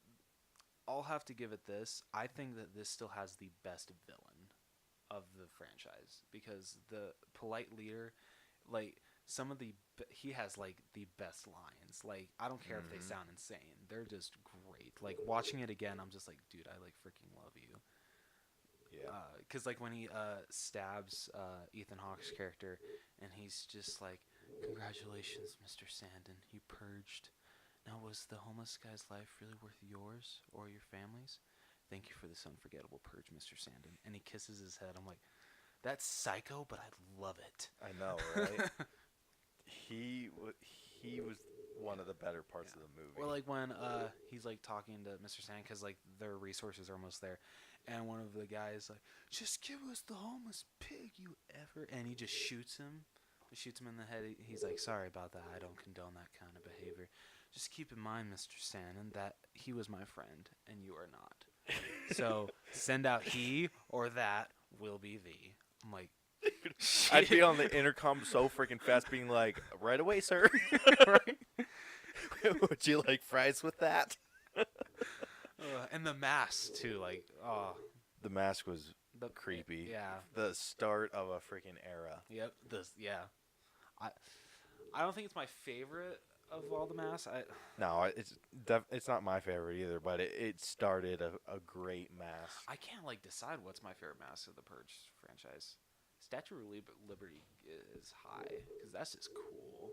A: I'll have to give it this. I think that this still has the best villain of the franchise because the polite leader, like some of he has like the best lines. Like I don't care if they sound insane; they're just great. Like watching it again, I'm just like, dude, I like freaking love you.
B: Yeah.
A: Because like when he stabs Ethan Hawke's character, and he's just like, "Congratulations, Mr. Sandin, you purged. Now, was the homeless guy's life really worth yours or your family's? Thank you for this unforgettable purge, Mr. Sandin." And he kisses his head. I'm like, that's psycho, but I love it.
B: I know, right? He was one of the better parts of the movie.
A: Or like when he's like talking to Mr. Sand because like their resources are almost there, and one of the guys like, "Just give us the homeless pig, you ever," and he just shoots him in the head. He's like, "Sorry about that. I don't condone that kind of behavior. Just keep in mind, Mr. Sand, that he was my friend and you are not. So send out he or that will be thee." I'm like,
B: I'd be on the intercom so freaking fast, being like, "Right away, sir."
A: right?
B: Would you like fries with that?
A: And the mask too, like, oh,
B: The mask was
A: the
B: creepy.
A: Yeah.
B: The start of a freaking era.
A: Yep. Yeah. I don't think it's my favorite of all the masks.
B: No, it's not my favorite either, but it started a great mask.
A: I can't like decide what's my favorite mask of the Purge franchise. Statue of Liberty is high because that's just cool.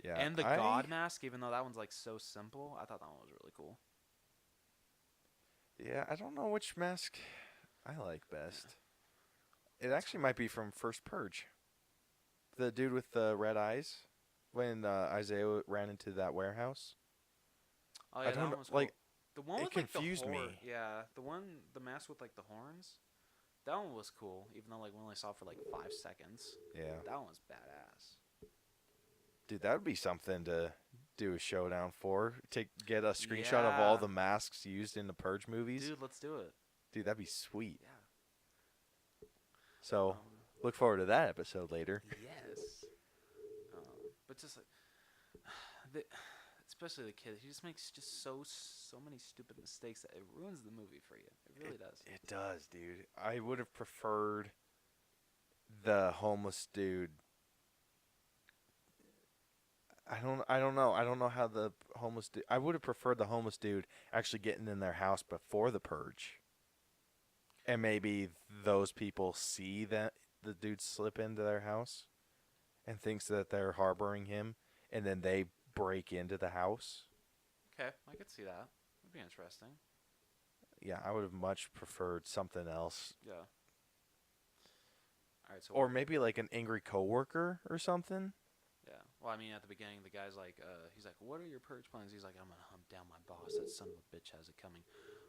B: Yeah,
A: And the God mask, even though that one's like so simple, I thought that one was really cool.
B: Yeah, I don't know which mask I like best. It actually might be from First Purge. The dude with the red eyes, when Isaiah ran into that warehouse.
A: Oh
B: I
A: yeah,
B: don't
A: that
B: know,
A: one was cool.
B: like,
A: The one
B: it
A: with like
B: confused
A: the
B: me.
A: Yeah, the mask with like the horns. That one was cool, even though like we only saw it for like 5 seconds.
B: Yeah.
A: That one was badass.
B: Dude, that would be something to do a showdown for. Get a screenshot of all
A: Yeah.
B: the masks used in the Purge movies.
A: Dude, let's do it.
B: Dude, that'd be sweet.
A: Yeah.
B: So, look forward to that episode later.
A: Yes. But just like, especially the kid, he just makes just so many stupid mistakes that it ruins the movie for you. It really does.
B: It does, dude. I would have preferred the homeless dude. I don't know. I don't know how the homeless dude. I would have preferred the homeless dude actually getting in their house before the Purge. And maybe those people see that the dude slip into their house and thinks that they're harboring him, and then they break into the house.
A: Okay, I could see that. It'd be interesting.
B: Yeah, I would have much preferred something else.
A: Yeah. All right. So.
B: Or maybe like an angry coworker or something.
A: Yeah. Well, I mean, at the beginning, the guy's like, he's like, "What are your purge plans?" He's like, "I'm gonna hunt down my boss. That son of a bitch has it coming."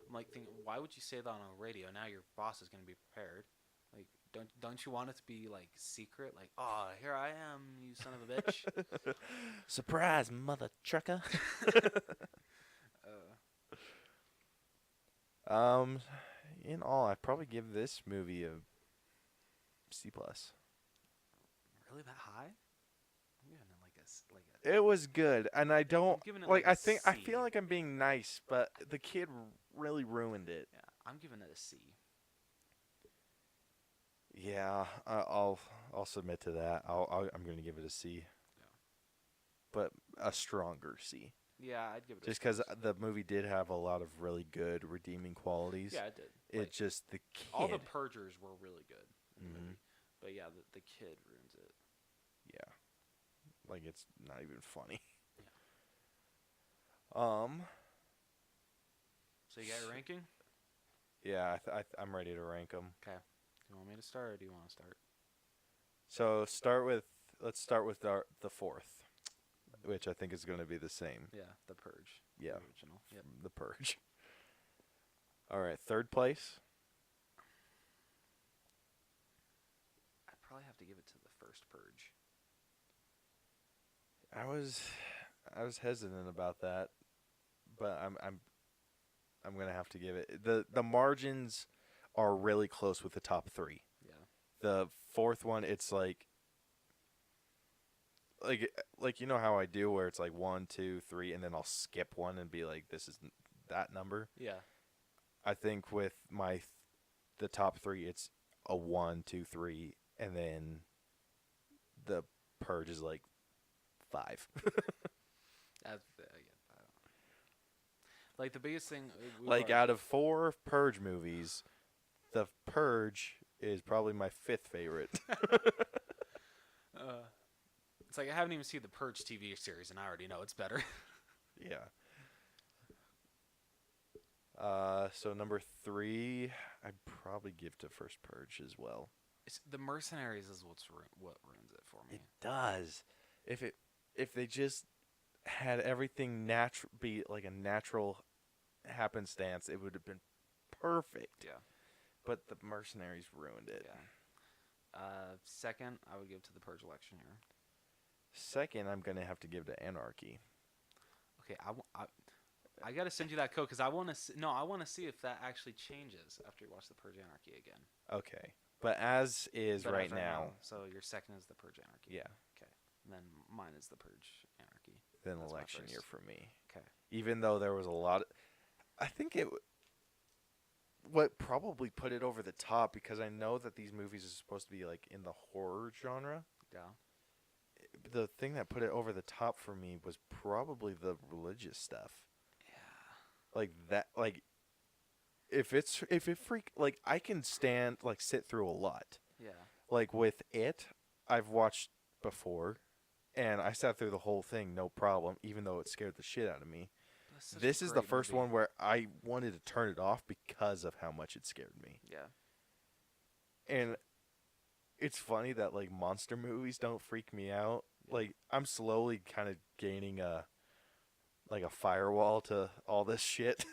A: I'm like, thinking, why would you say that on a radio? Now your boss is gonna be prepared. Like, don't you want it to be like secret? Like, "Oh, here I am, you son of a bitch."
B: Surprise, mother trucker. In all, I'd probably give this movie a C+.
A: Really that high? I'm giving it like a
B: It was good, and I don't
A: giving it
B: like.
A: like a
B: I
A: C.
B: feel like I'm being nice, but the kid really ruined it.
A: yeah. I'm giving it a C.
B: Yeah, I'll submit to that. I'm going to give it a C.
A: Yeah.
B: But a stronger C.
A: Yeah, I'd give it
B: Just
A: a C.
B: because the movie did have a lot of really good redeeming qualities.
A: Yeah, it did.
B: It
A: Like,
B: just the kid.
A: all the purgers were really good in the
B: Mhm.
A: movie, but yeah, the kid ruins it.
B: Yeah, like it's not even funny.
A: Yeah. So you got your ranking?
B: Yeah, I'm ready to rank them.
A: Okay. Do you want me to start, or do you want to start?
B: So let's start with the fourth, which I think is going to be the same.
A: Yeah, The Purge.
B: Yeah.
A: The original. Yep.
B: The Purge. All right, third place.
A: I'd probably have to give it to the first Purge.
B: I was hesitant about that, but I'm gonna have to give it. The margins are really close with the top three.
A: Yeah.
B: The fourth one, it's like you know how I do, where it's like 1, 2, 3, and then I'll skip one and be like, this is that number.
A: Yeah.
B: I think with the top three, it's a 1, 2, 3, and then the Purge is like 5.
A: That's, yeah. I don't know. Like the biggest thing.
B: Like out of 4 Purge movies, the Purge is probably my 5th favorite.
A: It's like I haven't even seen the Purge TV series, and I already know it's better.
B: Yeah. So number 3, I'd probably give to First Purge as well.
A: The Mercenaries is what ruins it for me.
B: It does. If they just had everything be like a natural happenstance, it would have been perfect.
A: Yeah.
B: But the mercenaries ruined it.
A: Yeah. Second, I would give to the Purge election year.
B: Second, I'm gonna have to give to Anarchy.
A: Okay, I gotta send you that code because I want to. No, I want to see if that actually changes after you watch the Purge Anarchy again.
B: Okay, but as is
A: But
B: right
A: as
B: now,
A: so your second is the Purge Anarchy.
B: yeah.
A: Okay. And then mine is the Purge Anarchy.
B: Then
A: That's my
B: election year
A: first.
B: for me.
A: Okay.
B: Even though there was a lot, I think what probably put it over the top, because I know that these movies are supposed to be like in the horror genre.
A: Yeah.
B: The thing that put it over the top for me was probably the religious stuff.
A: Yeah.
B: Like that, like if it freak, like I can sit through a lot.
A: Yeah.
B: Like with it, I've watched before, and I sat through the whole thing no problem, even though it scared the shit out of me.
A: That's such a
B: This is the
A: great
B: first
A: movie.
B: one where I wanted to turn it off because of how much it scared me.
A: Yeah.
B: And it's funny that like monster movies don't freak me out.
A: Yeah.
B: Like I'm slowly kind of gaining a firewall to all this shit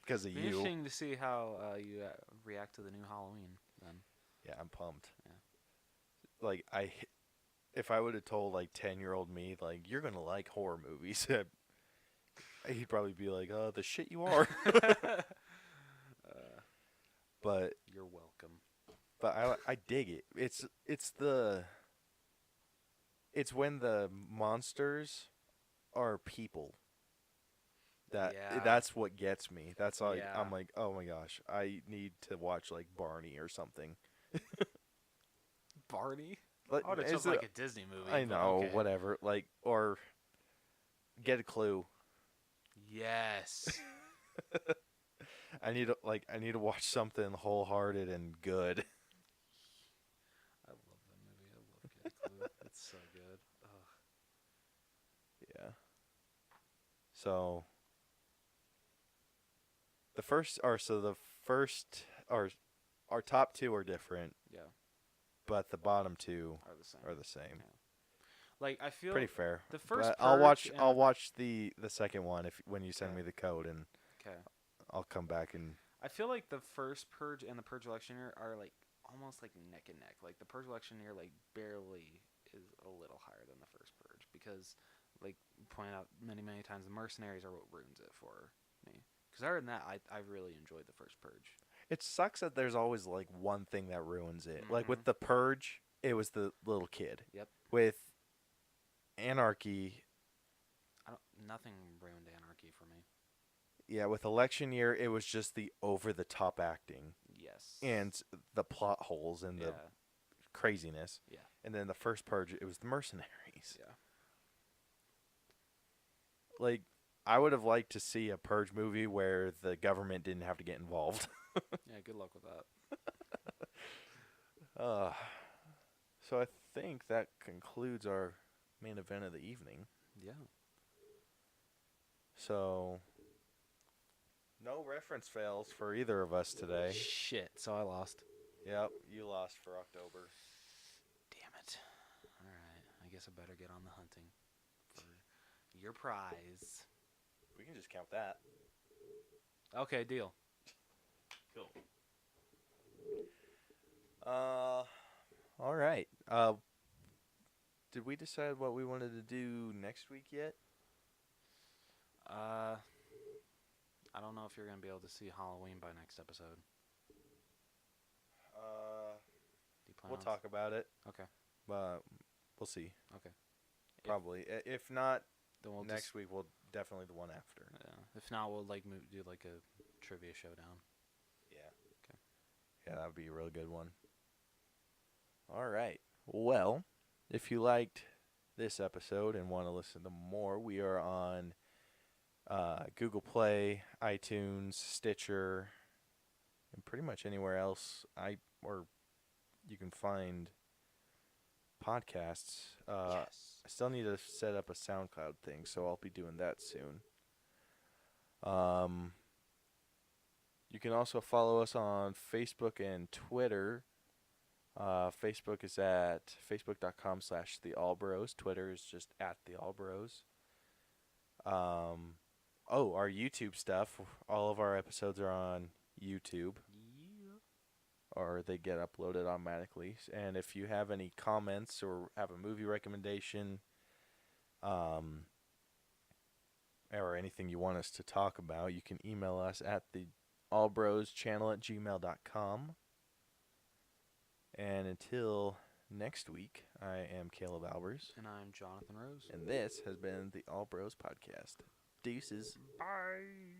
B: because of
A: It'd be
B: you.
A: interesting to see how you react to the new Halloween then.
B: Yeah, I'm pumped.
A: Yeah.
B: Like if I would have told like 10-year-old me like you're gonna like horror movies, he'd probably be like, the shit you are." But
A: You're welcome.
B: I dig it. It's when the monsters are people
A: Yeah.
B: that's what gets me. That's like
A: Yeah.
B: I'm like, oh my gosh, I need to watch like Barney or something.
A: Barney?
B: Like,
A: I would have
B: is
A: chosen like
B: it-
A: a Disney movie.
B: I
A: but
B: know,
A: okay.
B: whatever. Like or Get a Clue.
A: Yes.
B: I need to watch something wholehearted and good.
A: I love that movie. I love Get a Clue. It's so good. Ugh.
B: Yeah. So the first our top two are different,
A: Yeah.
B: but the bottom two
A: Are the same.
B: are the same.
A: Yeah. Like I feel
B: Pretty fair.
A: the first
B: But I'll watch
A: Purge
B: I'll
A: and-
B: watch the second one when you send
A: Okay.
B: me the code, and
A: Okay.
B: I'll come back and
A: I feel like the first Purge and the Purge election year are like almost like neck and neck. Like the Purge election year like barely is a little higher than the first Purge because like pointed out many times the mercenaries are what ruins it for me. Because other than that, I really enjoyed the first Purge.
B: it sucks that there's always like one thing that ruins it. Like with
A: Mhm.
B: the Purge, it was the little kid.
A: Yep.
B: With Anarchy,
A: Nothing ruined Anarchy for me.
B: yeah, with election year, it was just the over the top acting
A: Yes.
B: and the plot holes and the
A: yeah.
B: craziness.
A: Yeah.
B: And then the first Purge, it was the mercenaries.
A: Yeah.
B: Like, I would have liked to see a Purge movie where the government didn't have to get involved.
A: Yeah. Good luck with that.
B: So I think that concludes our main event of the evening.
A: Yeah.
B: So, no reference fails for either of us today.
A: Shit. So I lost.
B: Yep, you lost for October.
A: Damn it. All right. I guess I better get on the hunting for your prize.
B: We can just count that.
A: Okay. Deal.
B: Cool. All right. Did we decide what we wanted to do next week yet?
A: I don't know if you're gonna be able to see Halloween by next episode. Do you plan
B: We'll
A: on
B: talk about it.
A: Okay.
B: But we'll see.
A: Okay.
B: Probably. If not
A: Then we'll
B: next
A: just,
B: week, we'll definitely the one after.
A: yeah. If not, we'll like do like a trivia showdown.
B: Yeah.
A: Okay.
B: Yeah, that would be a real good one. All right. Well, if you liked this episode and want to listen to more, we are on Google Play, iTunes, Stitcher, and pretty much anywhere else or you can find podcasts.
A: Yes.
B: I still need to set up a SoundCloud thing, so I'll be doing that soon. You can also follow us on Facebook and Twitter. Facebook is at facebook.com/theallbros. Twitter is just at theallbros. Our YouTube stuff. All of our episodes are on YouTube,
A: Yeah.
B: or they get uploaded automatically. And if you have any comments or have a movie recommendation, or anything you want us to talk about, you can email us at the allbroschannel@gmail.com. And until next week, I am Caleb Albers,
A: And I'm Jonathan Rose.
B: and this has been the All Bros Podcast. Deuces.
A: Bye.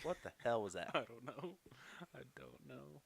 B: What the hell was that?
A: I don't know. I don't know.